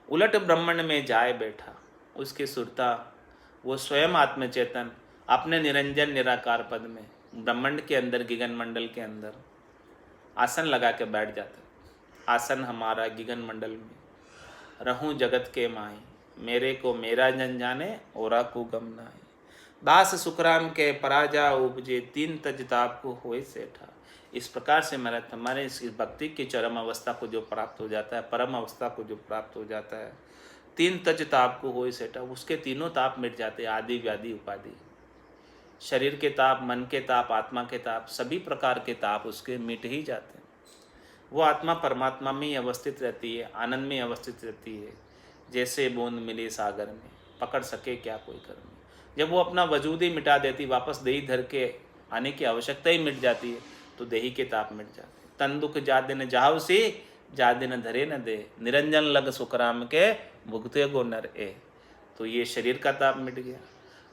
उलट ब्रह्मांड में जाए बैठा, उसकी सुरता वो स्वयं आत्मचेतन अपने निरंजन निराकार पद में ब्रह्मांड के अंदर गिगन मंडल के अंदर आसन लगा के बैठ जाते। आसन हमारा गिगन मंडल में, रहूं जगत के माई, मेरे को मेरा जन जाने औरा को गम नाई। दास सुखराम के पराजा उपजे, तीन तज ताप को होए सेठा। इस प्रकार से हमारे इस भक्ति की चरम अवस्था को जो प्राप्त हो जाता है, परम अवस्था को जो प्राप्त हो जाता है, तीन तज ताप को होए सेठा, उसके तीनों ताप मिट जाते हैं, आदि व्याधि उपाधि। शरीर के ताप, मन के ताप, आत्मा के ताप, सभी प्रकार के ताप उसके मिट ही जाते हैं। वो आत्मा परमात्मा में ही अवस्थित रहती है, आनंद में अवस्थित रहती है। जैसे बूंद मिली सागर में, पकड़ सके क्या कोई कर में। जब वो अपना वजूद ही मिटा देती, वापस देही धर के आने की आवश्यकता ही मिट जाती है, तो देही के ताप मिट जाते हैं। तन दुख जा दिन जाव सी, जा दिन धरे न दे, निरंजन लग सुखराम के भुगते गो नर ए। तो ये शरीर का ताप मिट गया।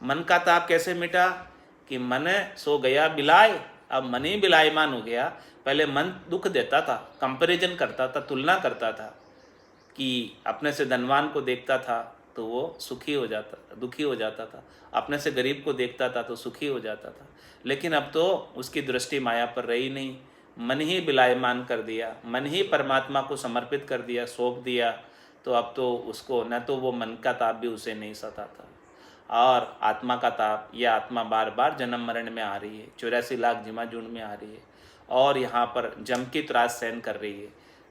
मन का ताप कैसे मिटा कि मन सो गया बिलाए, अब मन ही बिलायमान हो गया। पहले मन दुख देता था, कंपैरिजन करता था, तुलना करता था, कि अपने से धनवान को देखता था तो वो सुखी हो जाता, दुखी हो जाता था, अपने से गरीब को देखता था तो सुखी हो जाता था। लेकिन अब तो उसकी दृष्टि माया पर रही नहीं, मन ही बिलायमान कर दिया, मन ही परमात्मा को समर्पित कर दिया, सौंप दिया। तो अब तो उसको न तो वो मन का ताप भी उसे नहीं सताता, और आत्मा का ताप, यह आत्मा बार बार जन्म मरण में आ रही है, 84 लाख झिमाझुंड में आ रही है, और यहाँ पर जम की त्रास सहन कर रही है,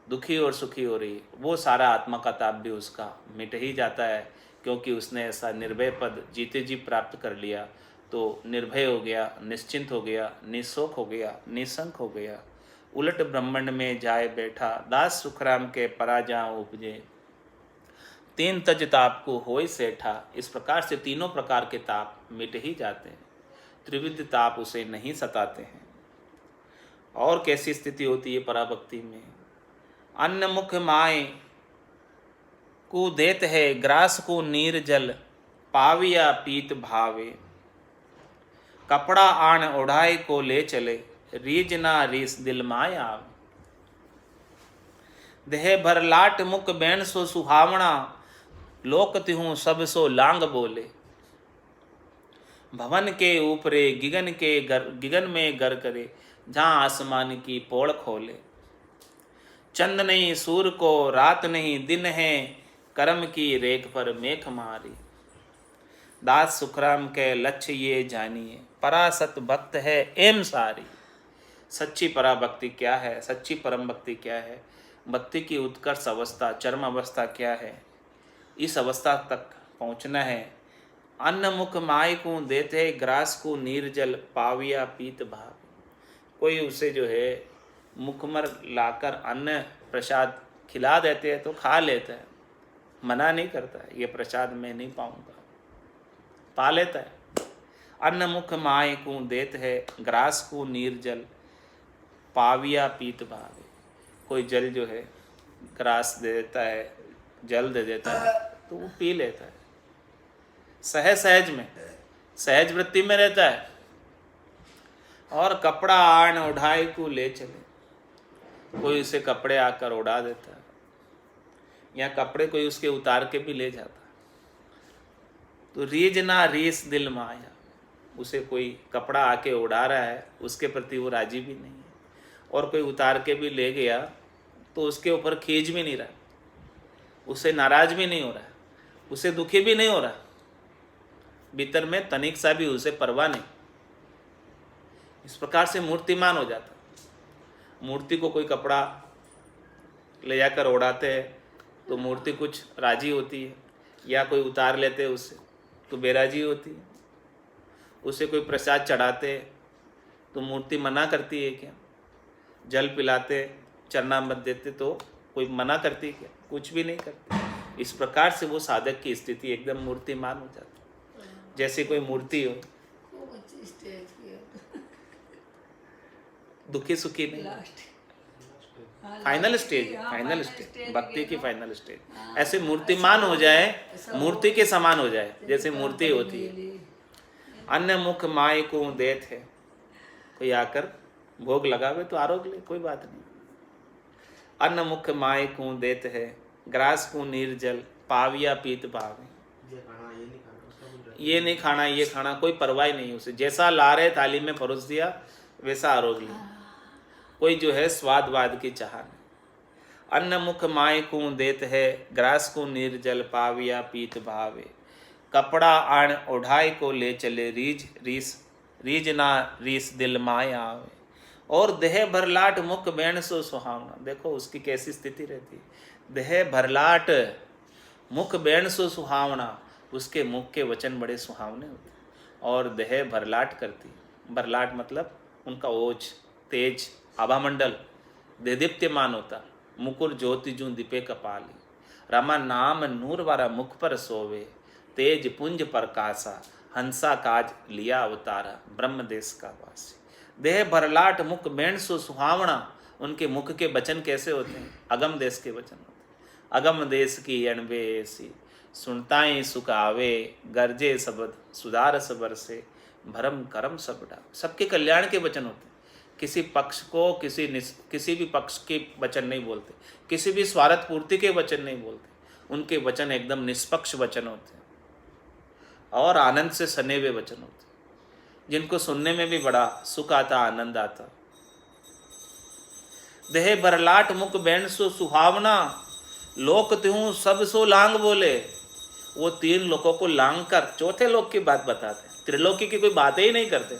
दुखी और सुखी हो रही है। वो सारा आत्मा का ताप भी उसका मिट ही जाता है, क्योंकि उसने ऐसा निर्भय पद जीते जी प्राप्त कर लिया। तो निर्भय हो गया, निश्चिंत हो गया, निशोक हो गया, निशंक हो गया। उलट ब्रह्मांड में जाए बैठा, दास सुखराम के पराजा उपजे, तीन तज ताप को होए सेठा। इस प्रकार से तीनों प्रकार के ताप मिट ही जाते हैं, त्रिविध ताप उसे नहीं सताते हैं। और कैसी स्थिति होती है पराभक्ति में। अन्न मुख माए को देत है, ग्रास को नीर जल, पाविया पीत भावे। कपड़ा आन ओढ़ाए को ले चले, रीज ना रीस दिल माय आवे। देह भर लाट मुख बैन सो सुहावना, लोक तिहूँ सब सो लांग बोले। भवन के ऊपरे गिगन में गर करे, जहाँ आसमान की पोड़ खोले। चंद नहीं सूर को रात नहीं दिन है, कर्म की रेख पर मेघ मारी। दास सुखराम के लक्ष्य ये जानिए, परासत भक्त है एम सारी। सच्ची पराभक्ति क्या है, सच्ची परम भक्ति क्या है, भक्ति की उत्कर्ष अवस्था, चरम अवस्था क्या है, इस अवस्था तक पहुँचना है। अन्न मुख माय को देते, ग्रास को नीरजल, पाविया पीत भाव। कोई उसे जो है मुखमर लाकर अन्न प्रसाद खिला देते हैं तो खा लेता है, मना नहीं करता है, ये प्रसाद मैं नहीं पाऊंगा, पा लेता है। अन्न मुख माय को देत है, ग्रास को नीर जल, पाविया पीत भावे। कोई जल जो है ग्रास दे देता है, जल दे देता है, तो वो पी लेता है, सहज सहज में, सहज वृत्ति में रहता है। और कपड़ा आन उठाए को ले चले, कोई उसे कपड़े आकर उड़ा देता है, या कपड़े कोई उसके उतार के भी ले जाता है। तो रीज ना रीस दिल माया, उसे कोई कपड़ा आके उड़ा रहा है, उसके प्रति वो राजी भी नहीं है, और कोई उतार के भी ले गया तो उसके ऊपर खींच भी नहीं रहा, उसे नाराज भी नहीं हो रहा, उसे दुखी भी नहीं हो रहा, भीतर में तनिक सा भी उसे परवाह नहीं। इस प्रकार से मूर्तिमान हो जाता। मूर्ति को कोई कपड़ा ले जाकर उड़ाते हैं तो मूर्ति कुछ राजी होती है, या कोई उतार लेते हैं उससे तो बेराजी होती है। उसे कोई प्रसाद चढ़ाते तो मूर्ति मना करती है क्या? जल पिलाते, चरणामृत देते तो कोई मना करती है क्या? कुछ भी नहीं करती। इस प्रकार से वो साधक की स्थिति एकदम मूर्तिमान हो जाती है, जैसे कोई मूर्ति हो, दुखी सुखी नहीं, फाइनल स्टेज, फाइनल स्टेज, भक्ति की फाइनल स्टेज। ऐसे मूर्तिमान हो जाए, मूर्ति के समान हो जाए, जैसे मूर्ति होती है। अन्य मुख माय को देत है, कोई आकर भोग लगावे तो आरोग ले, कोई बात नहीं। अन्न मुख माय को देत है, ग्रास को नीर जल, पाविया पीत पावे। ये नहीं खाना, ये खाना, कोई परवाह नहीं उसे, जैसा ला रहे थाली में परोस दिया वैसा आरोग ले, कोई जो है स्वादवाद की चाह नहीं। अन्न मुख माय को देत है, ग्रास को नीर जल, पाविया पीत भावे। कपड़ा आण ओढ़ाए को ले चले, रीज ना रीस दिल माय आवे। और देह भरलाट मुख बैण सो सुहावना। देखो उसकी कैसी स्थिति रहती है। देह भरलाट मुख बैण सो सुहावना, उसके मुख के वचन बड़े सुहावने होते हैं। और देह भरलाट करती, भरलाट मतलब उनका ओज, तेज, आभामंडल देदीप्यमान होता। मुकुर ज्योति जू दीपे कपाली, रमा नाम नूर वारा मुख पर सोवे। तेज पुंज प्रकाशा, हंसा काज लिया अवतारा, ब्रह्म देश का वासी। देह भरलाट मुख बैण सो सुहावना, उनके मुख के वचन कैसे होते हैं? अगम देश के वचन होते हैं। अगम देश की अणबे ऐसी, सुनताई सुख आवे, गरजे शब्द सुधार सबर से, भरम करम सबड़ा। सबके कल्याण के वचन होते हैं। किसी पक्ष को किसी भी पक्ष के वचन नहीं बोलते, किसी भी स्वार्थ पूर्ति के वचन नहीं बोलते। उनके वचन एकदम निष्पक्ष वचन होते हैं और आनंद से सने हुए वचन होते हैं, जिनको सुनने में भी बड़ा सुख आता, आनंद आता। देह बरलाट मुख बैण सो सुहावना, लोक त्यों सब सो लांग बोले। वो तीन लोगों को लांग कर चौथे लोक की बात बताते हैं। त्रिलोकी की कोई बातें ही नहीं करते।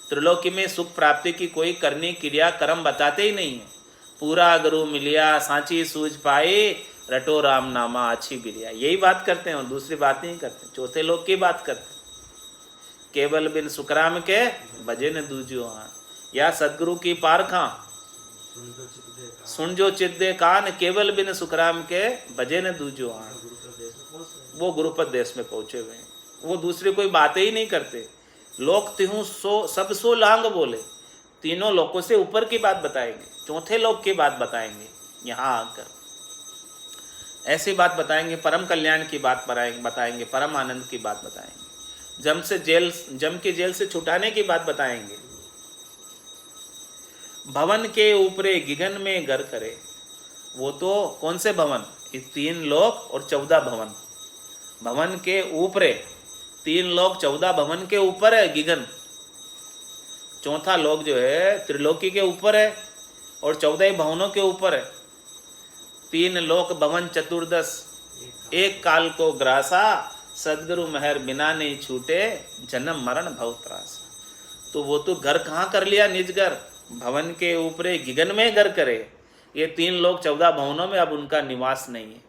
त्रिलोकी में सुख प्राप्ति की कोई करनी क्रिया कर्म बताते ही नहीं है। पूरा गुरु मिलिया सांची सूझ पाए, रटो राम नामा अच्छी बिरिया, यही बात करते हैं और दूसरी बात नहीं करते। चौथे लोग की बात करते हैं। केवल बिन सुखराम के भजे न दूजो हाँ, या सदगुरु की पारखा सुन जो चित दे कान, केवल बिन सुखराम के भजे न दूजो हाँ। वो गुरुपद देश में पहुंचे हुए हैं, वो दूसरी कोई बातें ही नहीं करते। लोक तिहु सो सब सो लांग बोले, तीनों लोकों से ऊपर की बात बताएंगे, चौथे लोक की बात बताएंगे। यहाँ आकर ऐसी बात बताएंगे, परम कल्याण की बात बताएंगे, परम आनंद की बात बताएंगे, जम की जेल से छुटाने की बात बताएंगे। भवन के ऊपरे गिगन में घर करे, वो तो कौन से भवन? इस 3 लोक और 14 भवन। भवन के ऊपरे 3 लोक 14 भवन के ऊपर है गिगन। चौथा लोक जो है त्रिलोकी के ऊपर है और 14 भवनों के ऊपर है। 3 लोक भवन चतुर्दश, एक काल को ग्रासा, सदगुरु मेहर बिना नहीं छूटे, जन्म मरण भव त्रासा। तो वो तो घर कहाँ कर लिया? निज घर। भवन के ऊपरे गिगन में घर करे। ये 3 लोक 14 भवनों में अब उनका निवास नहीं है,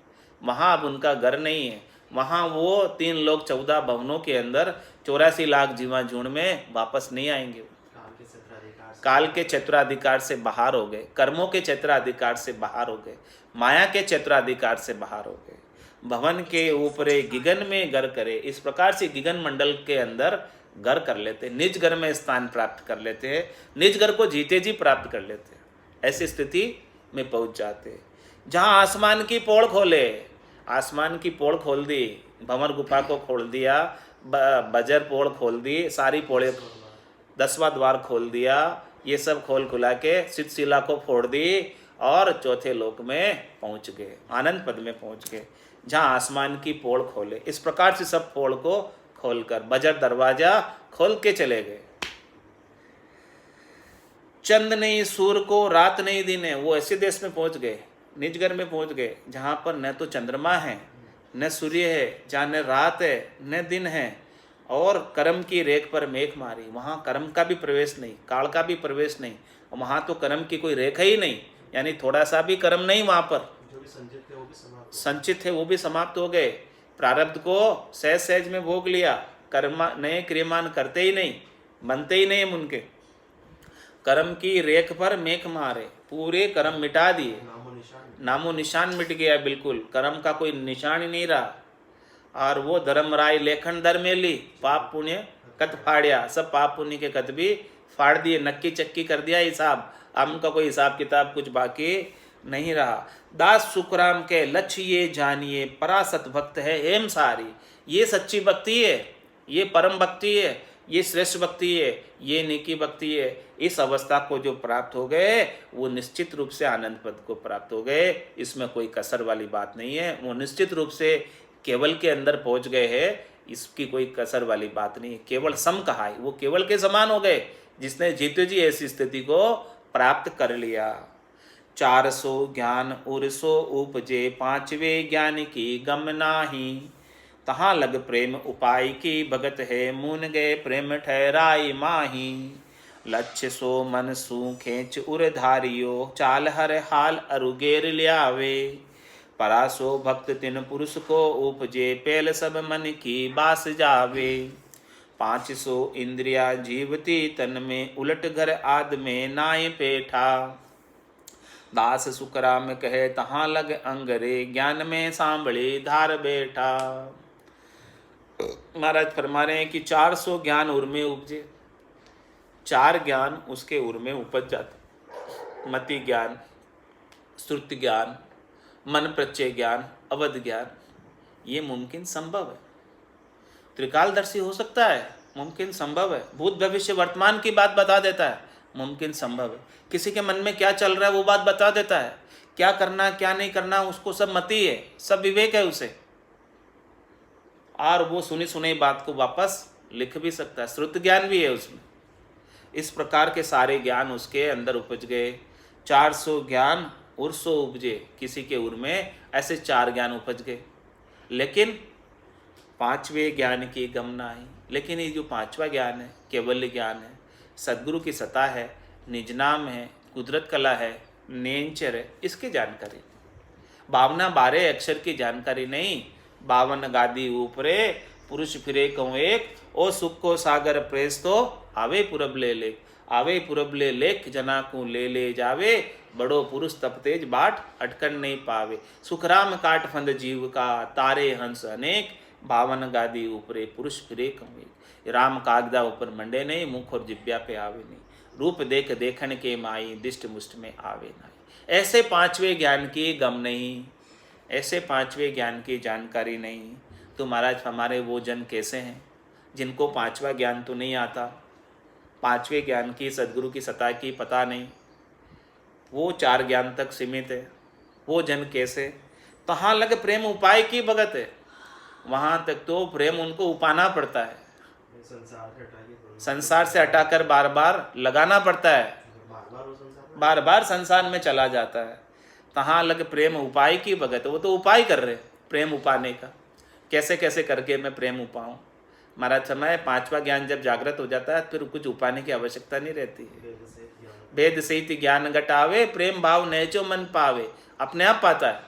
वहाँ अब उनका घर नहीं है। वहाँ वो 3 लोक 14 भवनों के अंदर 84 लाख जीवा झुंड में वापस नहीं आएंगे। काल के क्षेत्राधिकार से बाहर हो गए, कर्मों के क्षेत्राधिकार से बाहर हो गए, माया के क्षेत्राधिकार से बाहर हो गए। भवन के ऊपरे गिगन में घर करे। इस प्रकार से गिगन मंडल के अंदर घर कर लेते, निज घर में स्थान प्राप्त कर लेते हैं, निज घर को जीते जी प्राप्त कर लेते हैं। ऐसी स्थिति में पहुंच जाते हैं। जहाँ आसमान की पोल खोले, आसमान की पोल खोल दी, भंवर गुफा को खोल दिया, बजर पोल खोल दी, सारी पोले 10वां द्वार खोल दिया, ये सब खोल खुला के शिला को फोड़ दी और चौथे लोक में पहुंच गए, आनंद पद में पहुंच गए, जहाँ आसमान की पोल खोले। इस प्रकार से सब पोल को खोलकर बजर दरवाजा खोल के चले गए। चंद नहीं सूर को, रात नहीं दिन है, वो ऐसे देश में पहुंच गए, निज घर में पहुंच गए जहाँ पर न तो चंद्रमा है, न सूर्य है, जहाँ न रात है न दिन है, और कर्म की रेख पर मेघ मारी। वहाँ कर्म का भी प्रवेश नहीं, काल का भी प्रवेश नहीं, और वहाँ तो कर्म की कोई रेखा ही नहीं, यानी थोड़ा सा भी कर्म नहीं वहाँ पर। जो भी संचित थे वो भी संचित थे वो भी समाप्त हो गए। प्रारब्ध को सहज सहज में भोग लिया, कर्म नए क्रियमान करते ही नहीं, बनते ही नहीं उनके। कर्म की रेख पर मेघ मारे, पूरे कर्म मिटा दिए, नामो निशान मिट गया, बिल्कुल कर्म का कोई निशान ही नहीं रहा। और वो धर्मराय लेखन दर में ली, पाप पुण्य कत फाड़िया, सब पाप पुण्य के कत भी फाड़ दिए, नक्की चक्की कर दिया हिसाब, अब उनका कोई हिसाब किताब कुछ बाकी नहीं रहा। दास सुखराम के लक्ष्य ये जानिए, परासत भक्त है एम सारी। ये सच्ची भक्ति है, ये परम भक्ति है, ये श्रेष्ठ भक्ति है, ये नेकी भक्ति है। इस अवस्था को जो प्राप्त हो गए वो निश्चित रूप से आनंद पद को प्राप्त हो गए, इसमें कोई कसर वाली बात नहीं है। वो निश्चित रूप से केवल के अंदर पहुंच गए हैं, इसकी कोई कसर वाली बात नहीं है। केवल सम कहा है, वो केवल के समान हो गए जिसने जीते जी ऐसी स्थिति को प्राप्त कर लिया। 400 ज्ञान उरसो उपजे, 5वें ज्ञान की गम नाही। तहाँ लग प्रेम उपाय की भगत है, मून गए प्रेम ठहराई माही। लक्ष्य सो मन सू खेच उर धारियो, चाल हर हाल अरुगेर ल्यावे। परासो भक्त तिन पुरुष को उपजे, पेल सब मन की बास जावे। 500 इंद्रिया जीवती तन में, उलट घर आद में नाय पेठा। दास सुखराम कहे तहाँ लग अंगरे, ज्ञान में सांभले धार बैठा। महाराज फरमा रहे हैं कि 400 ज्ञान उर में उपजे, 4 ज्ञान उसके उर में उपज जाते, मति ज्ञान, श्रुति ज्ञान, मन प्रत्यय ज्ञान, अवध ज्ञान। ये मुमकिन संभव है, त्रिकालदर्शी हो सकता है, मुमकिन संभव है। भूत भविष्य वर्तमान की बात बता देता है, मुमकिन संभव है। किसी के मन में क्या चल रहा है वो बात बता देता है, क्या करना क्या नहीं करना उसको सब मति है, सब विवेक है उसे, और वो सुनी सुनी बात को वापस लिख भी सकता है, श्रुत ज्ञान भी है उसमें। इस प्रकार के सारे ज्ञान उसके अंदर उपज गए। 400 ज्ञान उर्सो उपजे, किसी के उर में ऐसे 4 ज्ञान उपज गए, लेकिन 5वें ज्ञान की गम ना आई। लेकिन ये जो 5वां ज्ञान है, केवल ज्ञान है, सद्गुरु की सत्ता है, निज नाम है, कुदरत कला है, नेंचर है, इसकी जानकारी। 52 12 अक्षर की जानकारी नहीं। 52 गादी ऊपरे पुरुष फिरे कहूँ एक, ओ सुख को सागर प्रेस तो आवे पुरब ले लेख। आवे पुरब ले लेख, जना को ले ले जावे, बड़ो पुरुष तप तेज बाट अटकन नहीं पावे। सुखराम काट फंद जीव का, तारे हंस अनेक, 52 गादी ऊपरे पुरुष फिरे कहूँ एक। राम कागदा ऊपर मंडे नहीं, मुख और जिब्या पे आवे नहीं। रूप देख देखन के माई, दिष्ट मुष्ट में आवे नहीं। ऐसे 5वें ज्ञान की गम नहीं, ऐसे 5वें ज्ञान की जानकारी नहीं। तो महाराज हमारे वो जन कैसे हैं जिनको 5वां ज्ञान तो नहीं आता, 5वें ज्ञान की सद्गुरु की सत्ता की पता नहीं, वो 4 ज्ञान तक सीमित है। वो जन कैसे? तहाँ लग प्रेम उपाय की भगत है, वहाँ तक तो प्रेम उनको उपाना पड़ता है, संसार से हटाकर बार बार लगाना पड़ता है, बार बार संसार में चला जाता है। तहाँ लग प्रेम उपाय की भगत, वो तो उपाय कर रहे प्रेम उपाने का, कैसे कैसे करके मैं प्रेम उपाऊँ। महाराज समय 5वां ज्ञान जब जागृत हो जाता है फिर कुछ उपाने की आवश्यकता नहीं रहती है। वेद सहित ज्ञान घटावे, प्रेम भाव नैचो मन पावे, अपने आप पाता है।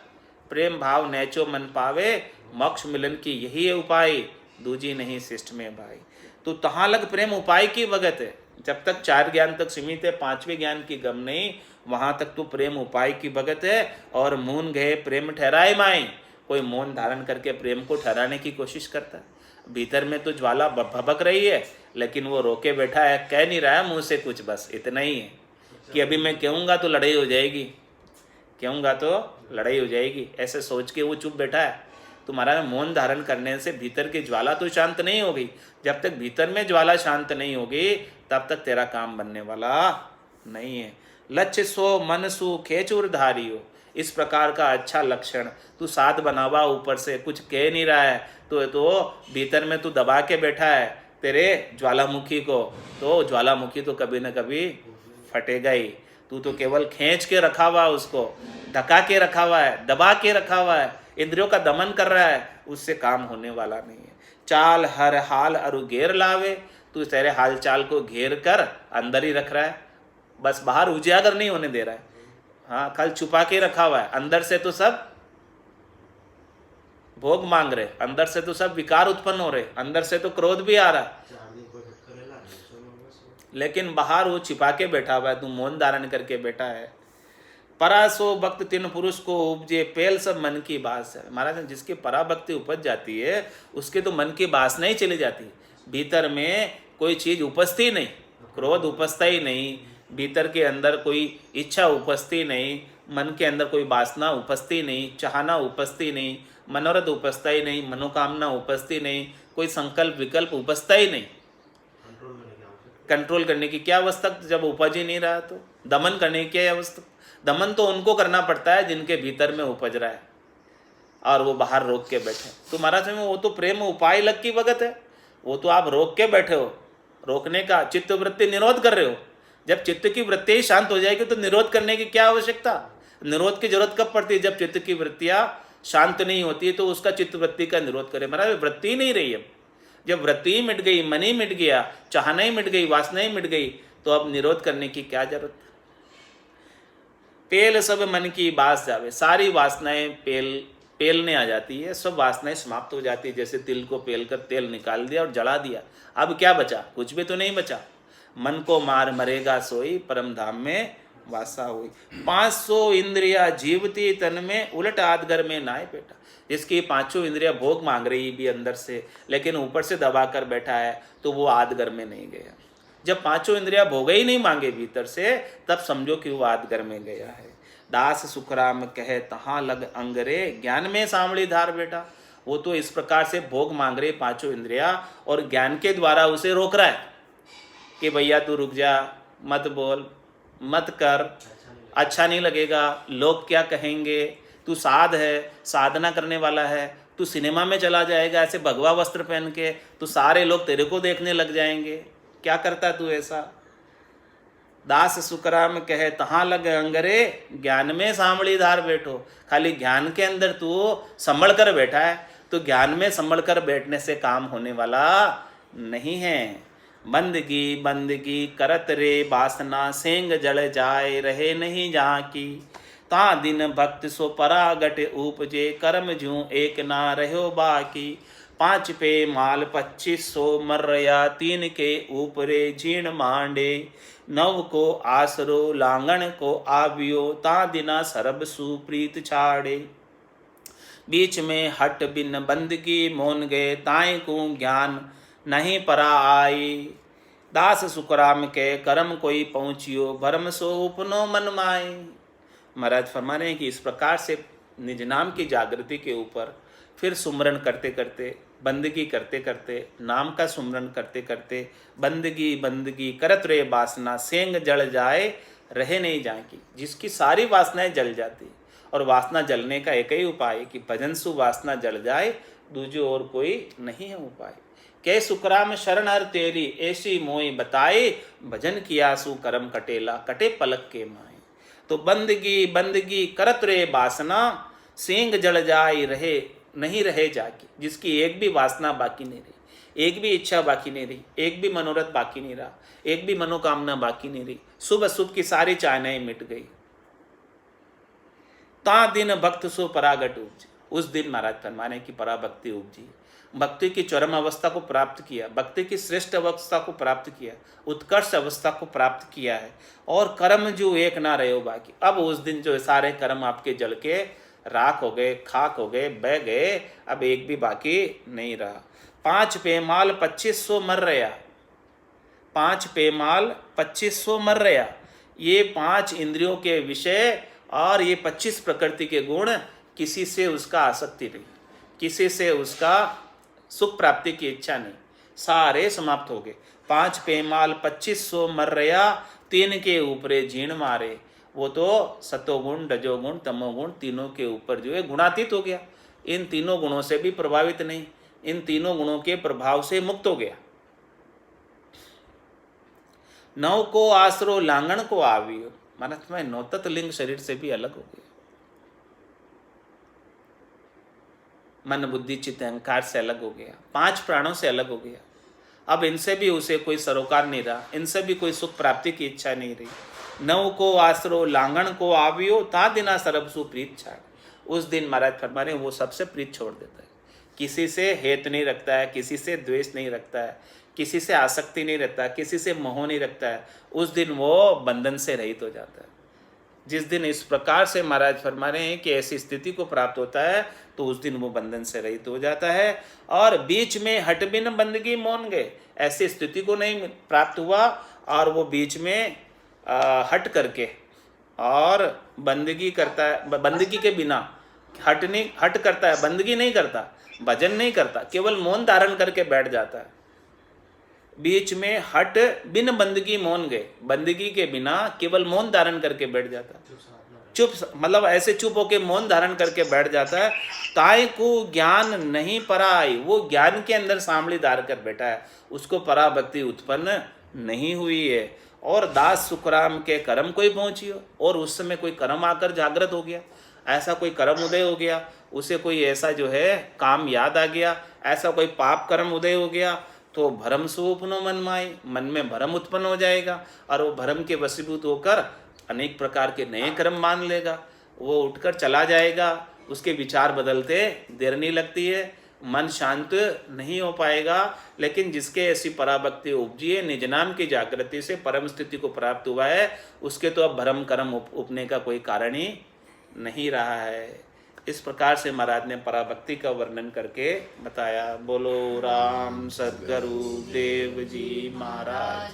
प्रेम भाव नैचो मन पावे, मोक्ष मिलन की यही है उपाय, दूजी नहीं शिष्ट में भाई। तो तहाँ लग प्रेम उपाय की भगत है। जब तक 4 ज्ञान तक सीमित है, 5वें ज्ञान की गम नहीं, वहाँ तक तो प्रेम उपाय की भगत है। और मून गए प्रेम ठहराए माई, कोई मौन धारण करके प्रेम को ठहराने की कोशिश करता है। भीतर में तो ज्वाला भभक रही है, लेकिन वो रोके बैठा है, कह नहीं रहा है मुंह से कुछ, बस इतना ही है कि अभी मैं कहूँगा तो लड़ाई हो जाएगी, कहूँगा तो लड़ाई हो जाएगी, ऐसे सोच के वो चुप बैठा है। तुम्हारा मौन धारण करने से भीतर की ज्वाला तो शांत नहीं होगी। जब तक भीतर में ज्वाला शांत नहीं होगी तब तक तेरा काम बनने वाला नहीं है। लक्ष्य सो मन सु खेचुर धारी हो, इस प्रकार का अच्छा लक्षण तू साध बनावा, ऊपर से कुछ कह नहीं रहा है तो भीतर में तू दबा के बैठा है तेरे ज्वालामुखी को, तो ज्वालामुखी तो कभी न कभी फटेगा ही। तू तो केवल खींच के रखा हुआ, उसको ढका के रखा हुआ है, दबा के रखा हुआ है, इंद्रियों का दमन कर रहा है, उससे काम होने वाला नहीं है। चाल हर हाल अरु घेर लावे, तू तेरे हाल चाल को घेर कर अंदर ही रख रहा है, बस बाहर उजागर नहीं होने दे रहा है। हाँ, कल छुपा के रखा हुआ है, अंदर से तो सब भोग मांग रहे, अंदर से तो सब विकार उत्पन्न हो रहे, अंदर से तो क्रोध भी आ रहा है, लेकिन बाहर वो छिपा के बैठा हुआ है, तू मौन धारण करके बैठा है। परासो भक्त तीन पुरुष को उपजे, पेल सब मन की बात है। महाराज, जिसकी पराभक्ति उपज जाती है उसके तो मन की वासना ही चली जाती है, भीतर में कोई चीज उपजती नहीं, क्रोध उपजता ही नहीं, भीतर के अंदर कोई इच्छा उपजती नहीं, मन के अंदर कोई वासना उपजती नहीं, चाहना उपजती नहीं, मनोरथ उपजता ही नहीं, मनोकामना उपजती नहीं, कोई संकल्प विकल्प उपजता ही नहीं। कंट्रोल करने की क्या अवस्था, जब उपज ही नहीं रहा तो दमन करने की क्या अवस्था। दमन तो उनको करना पड़ता है जिनके भीतर में उपज रहा है और वो बाहर रोक के बैठे। तो महाराज में वो तो प्रेम उपाय लग की वगत है, वो तो आप रोक के बैठे हो, रोकने का चित्त वृत्ति निरोध कर रहे हो। जब चित्त की वृत्ति ही शांत हो जाएगी तो निरोध करने की क्या आवश्यकता। निरोध की जरूरत कब पड़ती है, जब चित्त की वृत्तियां शांत नहीं होती है, तो उसका चित्त वृत्ति का निरोध करे। महाराज वृत्ति ही नहीं रही है, जब वृत्ति ही मिट गई, मन ही मिट गया, चाहना ही मिट गई, वासना ही मिट गई, तो अब निरोध करने की क्या जरूरत। पेल सब मन की बास जावे, सारी वासनाएं पेलने आ जाती है, सब वासनाएं समाप्त हो जाती है। जैसे तिल को पेल कर तेल निकाल दिया और जला दिया, अब क्या बचा, कुछ भी तो नहीं बचा। मन को मार मरेगा सोई, परम धाम में वासा हुई। 500 इंद्रिया जीवती तन में, उलट आदगर में नाय पेटा। जिसकी 500 इंद्रिया भोग मांग रही भी अंदर से, लेकिन ऊपर से दबा कर बैठा है, तो वो आदगर में नहीं गया। जब 500 इंद्रिया भोग ही नहीं मांगे भीतर से, तब समझो कि वो आदगर में गया है। दास सुखराम कहे तहाँ लग अंगरे, ज्ञान में सांवली धार बेटा। वो तो इस प्रकार से भोग मांग रहे 500 इंद्रिया, और ज्ञान के द्वारा उसे रोक रहा है कि भैया तू रुक जा, मत बोल, मत कर, अच्छा नहीं लगेगा, लोग क्या कहेंगे, तू साध है, साधना करने वाला है, तू सिनेमा में चला जाएगा ऐसे भगवा वस्त्र पहन के, तो सारे लोग तेरे को देखने लग जाएंगे, क्या करता तू ऐसा। दास सुखराम कहे तहाँ लग अंगरे, ज्ञान में सांवली धार बैठो। खाली ज्ञान के अंदर तू संभल कर बैठा है, तो ज्ञान में संभल कर बैठने से काम होने वाला नहीं है। बंदगी बंदगी करत रे बासना, सेंग जल जाए रहे नहीं जहाँ की। ता दिन भक्त सो परागट उपजे, कर्म जूं एक ना रहो बाकी। 5 पे माल 2500 मर्या, 3 के ऊपरे झीण मांडे। 9 को आसरो लांगण को आवियो, ता दिना सरब सुप्रीत छाड़े। बीच में हट बिन बंदगी मोन गए, ताई को ज्ञान नहीं परा आई। दास सुखराम के कर्म कोई पहुँचियो, भरम सो उपनो मन माए। महाराज फरमा रहे हैं कि इस प्रकार से निज नाम की जागृति के ऊपर फिर सुमरन करते करते, बंदगी करते करते, नाम का सुमरन करते करते, बंदगी बंदगी करत रे वासना, सेंग जल जाए रहे नहीं जाए की। जिसकी सारी वासनाएं जल जाती, और वासना जलने का एक ही उपाय कि भजन सु वासना जल जाए, दूजे और कोई नहीं है उपाय। के सुखराम शरण हर तेरी, ऐसी मोई बताए, भजन किया सु कर्म कटेला, कटे पलक के माए। तो बंदगी बंदगी करत रे वासना, सेंग जल जाए रहे नहीं रहे जाके। जिसकी एक भी वासना बाकी नहीं रही, एक भी इच्छा बाकी नहीं रही, एक भी मनोरथ बाकी नहीं रहा, एक भी मनोकामना बाकी नहीं रही, शुभ अशुभ की सारी चाहनाएं मिट गई। ता दिन भक्त सो परागट उपजे, उस दिन महाराज फरमाने की पराभक्ति उपजी, भक्ति की चरम अवस्था को प्राप्त किया, भक्ति की श्रेष्ठ अवस्था को प्राप्त किया, उत्कर्ष अवस्था को प्राप्त किया है। और कर्म जो एक ना रहे हो बाकी। अब उस दिन जो सारे कर्म आपके जल के राख हो गए, खाक हो गए, बह गए, अब एक भी बाकी नहीं रहा। 5 पेमाल 2500 मर रहा, 5 पेमाल 2500 मर रहा। ये 5 इंद्रियों के विषय और ये 25 प्रकृति के गुण, किसी से उसका आसक्ति नहीं, किसी से उसका सुख प्राप्ति की इच्छा नहीं, सारे समाप्त हो गए। 5 पेमाल 2500 मर रहा, 3 के ऊपरे जीण मारे। वो तो सतोगुण, रजोगुण, तमोगुण तीनों के ऊपर जो है गुणातीत हो गया। इन तीनों गुणों से भी प्रभावित नहीं, इन तीनों गुणों के प्रभाव से मुक्त हो गया। नौ को आसरो लांगण को आवियो, माना मैं नौतत लिंग शरीर से भी अलग हो गया, मन बुद्धि चित्त अहंकार से अलग हो गया, 5 प्राणों से अलग हो गया। अब इनसे भी उसे कोई सरोकार नहीं रहा, इनसे भी कोई सुख प्राप्ति की इच्छा नहीं रही। नव को आसरो लांगण को आवियो, ता दिना सरबसु प्रीत छाड़। उस दिन महाराज फरमा रहे वो सबसे प्रीत छोड़ देता है, किसी से हेत नहीं रखता है, किसी से द्वेष नहीं रखता है, किसी से आसक्ति नहीं रखता है, किसी से मोह नहीं रखता है। उस दिन वो बंधन से रहित हो जाता है। जिस दिन इस प्रकार से महाराज फरमा रहे हैं कि ऐसी स्थिति को प्राप्त होता है, तो उस दिन वो बंधन से रहित हो जाता है। और बीच में हट बिन बंदगी मौन गए, ऐसी स्थिति को नहीं प्राप्त हुआ और वो बीच में हट करके और बंदगी करता है, बंदगी के बिना हट करता है, बंदगी नहीं करता, भजन नहीं करता, केवल मौन धारण करके बैठ जाता है। बीच में हट बिन बंदगी मौन गए, बंदगी के बिना केवल मौन धारण करके बैठ जाता है। चुप मतलब ऐसे चुप होके मौन धारण करके बैठ जाता है। ताय को ज्ञान नहीं पराई, वो ज्ञान के अंदर सांवली धार कर बैठा है, उसको पराभक्ति उत्पन्न नहीं हुई है। और दास सुखराम के कर्म कोई पहुंची हो, और उस समय कोई कर्म आकर जागृत हो गया, ऐसा कोई कर्म उदय हो गया, उसे कोई ऐसा जो है काम याद आ गया, ऐसा कोई पाप कर्म उदय हो गया, तो भरम स्वप्नो मन माई, मन में भरम उत्पन्न हो जाएगा और वो भरम के वशीभूत होकर अनेक प्रकार के नए कर्म मान लेगा। वो उठकर चला जाएगा, उसके विचार बदलते देर नहीं लगती है, मन शांत नहीं हो पाएगा। लेकिन जिसके ऐसी पराभक्ति उपजी है, निज नाम की जागृति से परम स्थिति को प्राप्त हुआ है, उसके तो अब भरम कर्म उपने का कोई कारण ही नहीं रहा है। इस प्रकार से महाराज ने पराभक्ति का वर्णन करके बताया। बोलो राम सद्गुरु देव जी महाराज,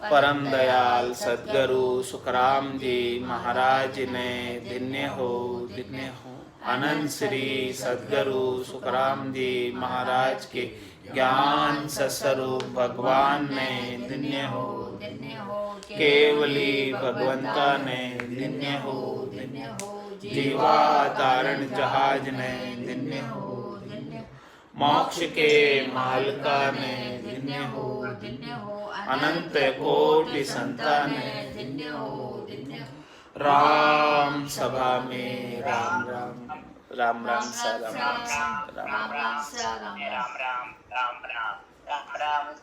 परम दयाल सद्गुरु सुखराम जी महाराज ने धन्य हो, धन्य हो। अनंत श्री सद्गुरु सुखराम जी महाराज के ज्ञान सस्वरूप भगवान ने धन्य हो, केवली भगवंता ने धन्य हो, जीवा तारण जहाज ने धन्य हो, मोक्ष के मालका ने धन्य हो, अनंत कोटि संतान ने धन्य हो। राम सभा में राम राम राम राम सा राम राम सा राम राम राम राम राम राम राम राम राम।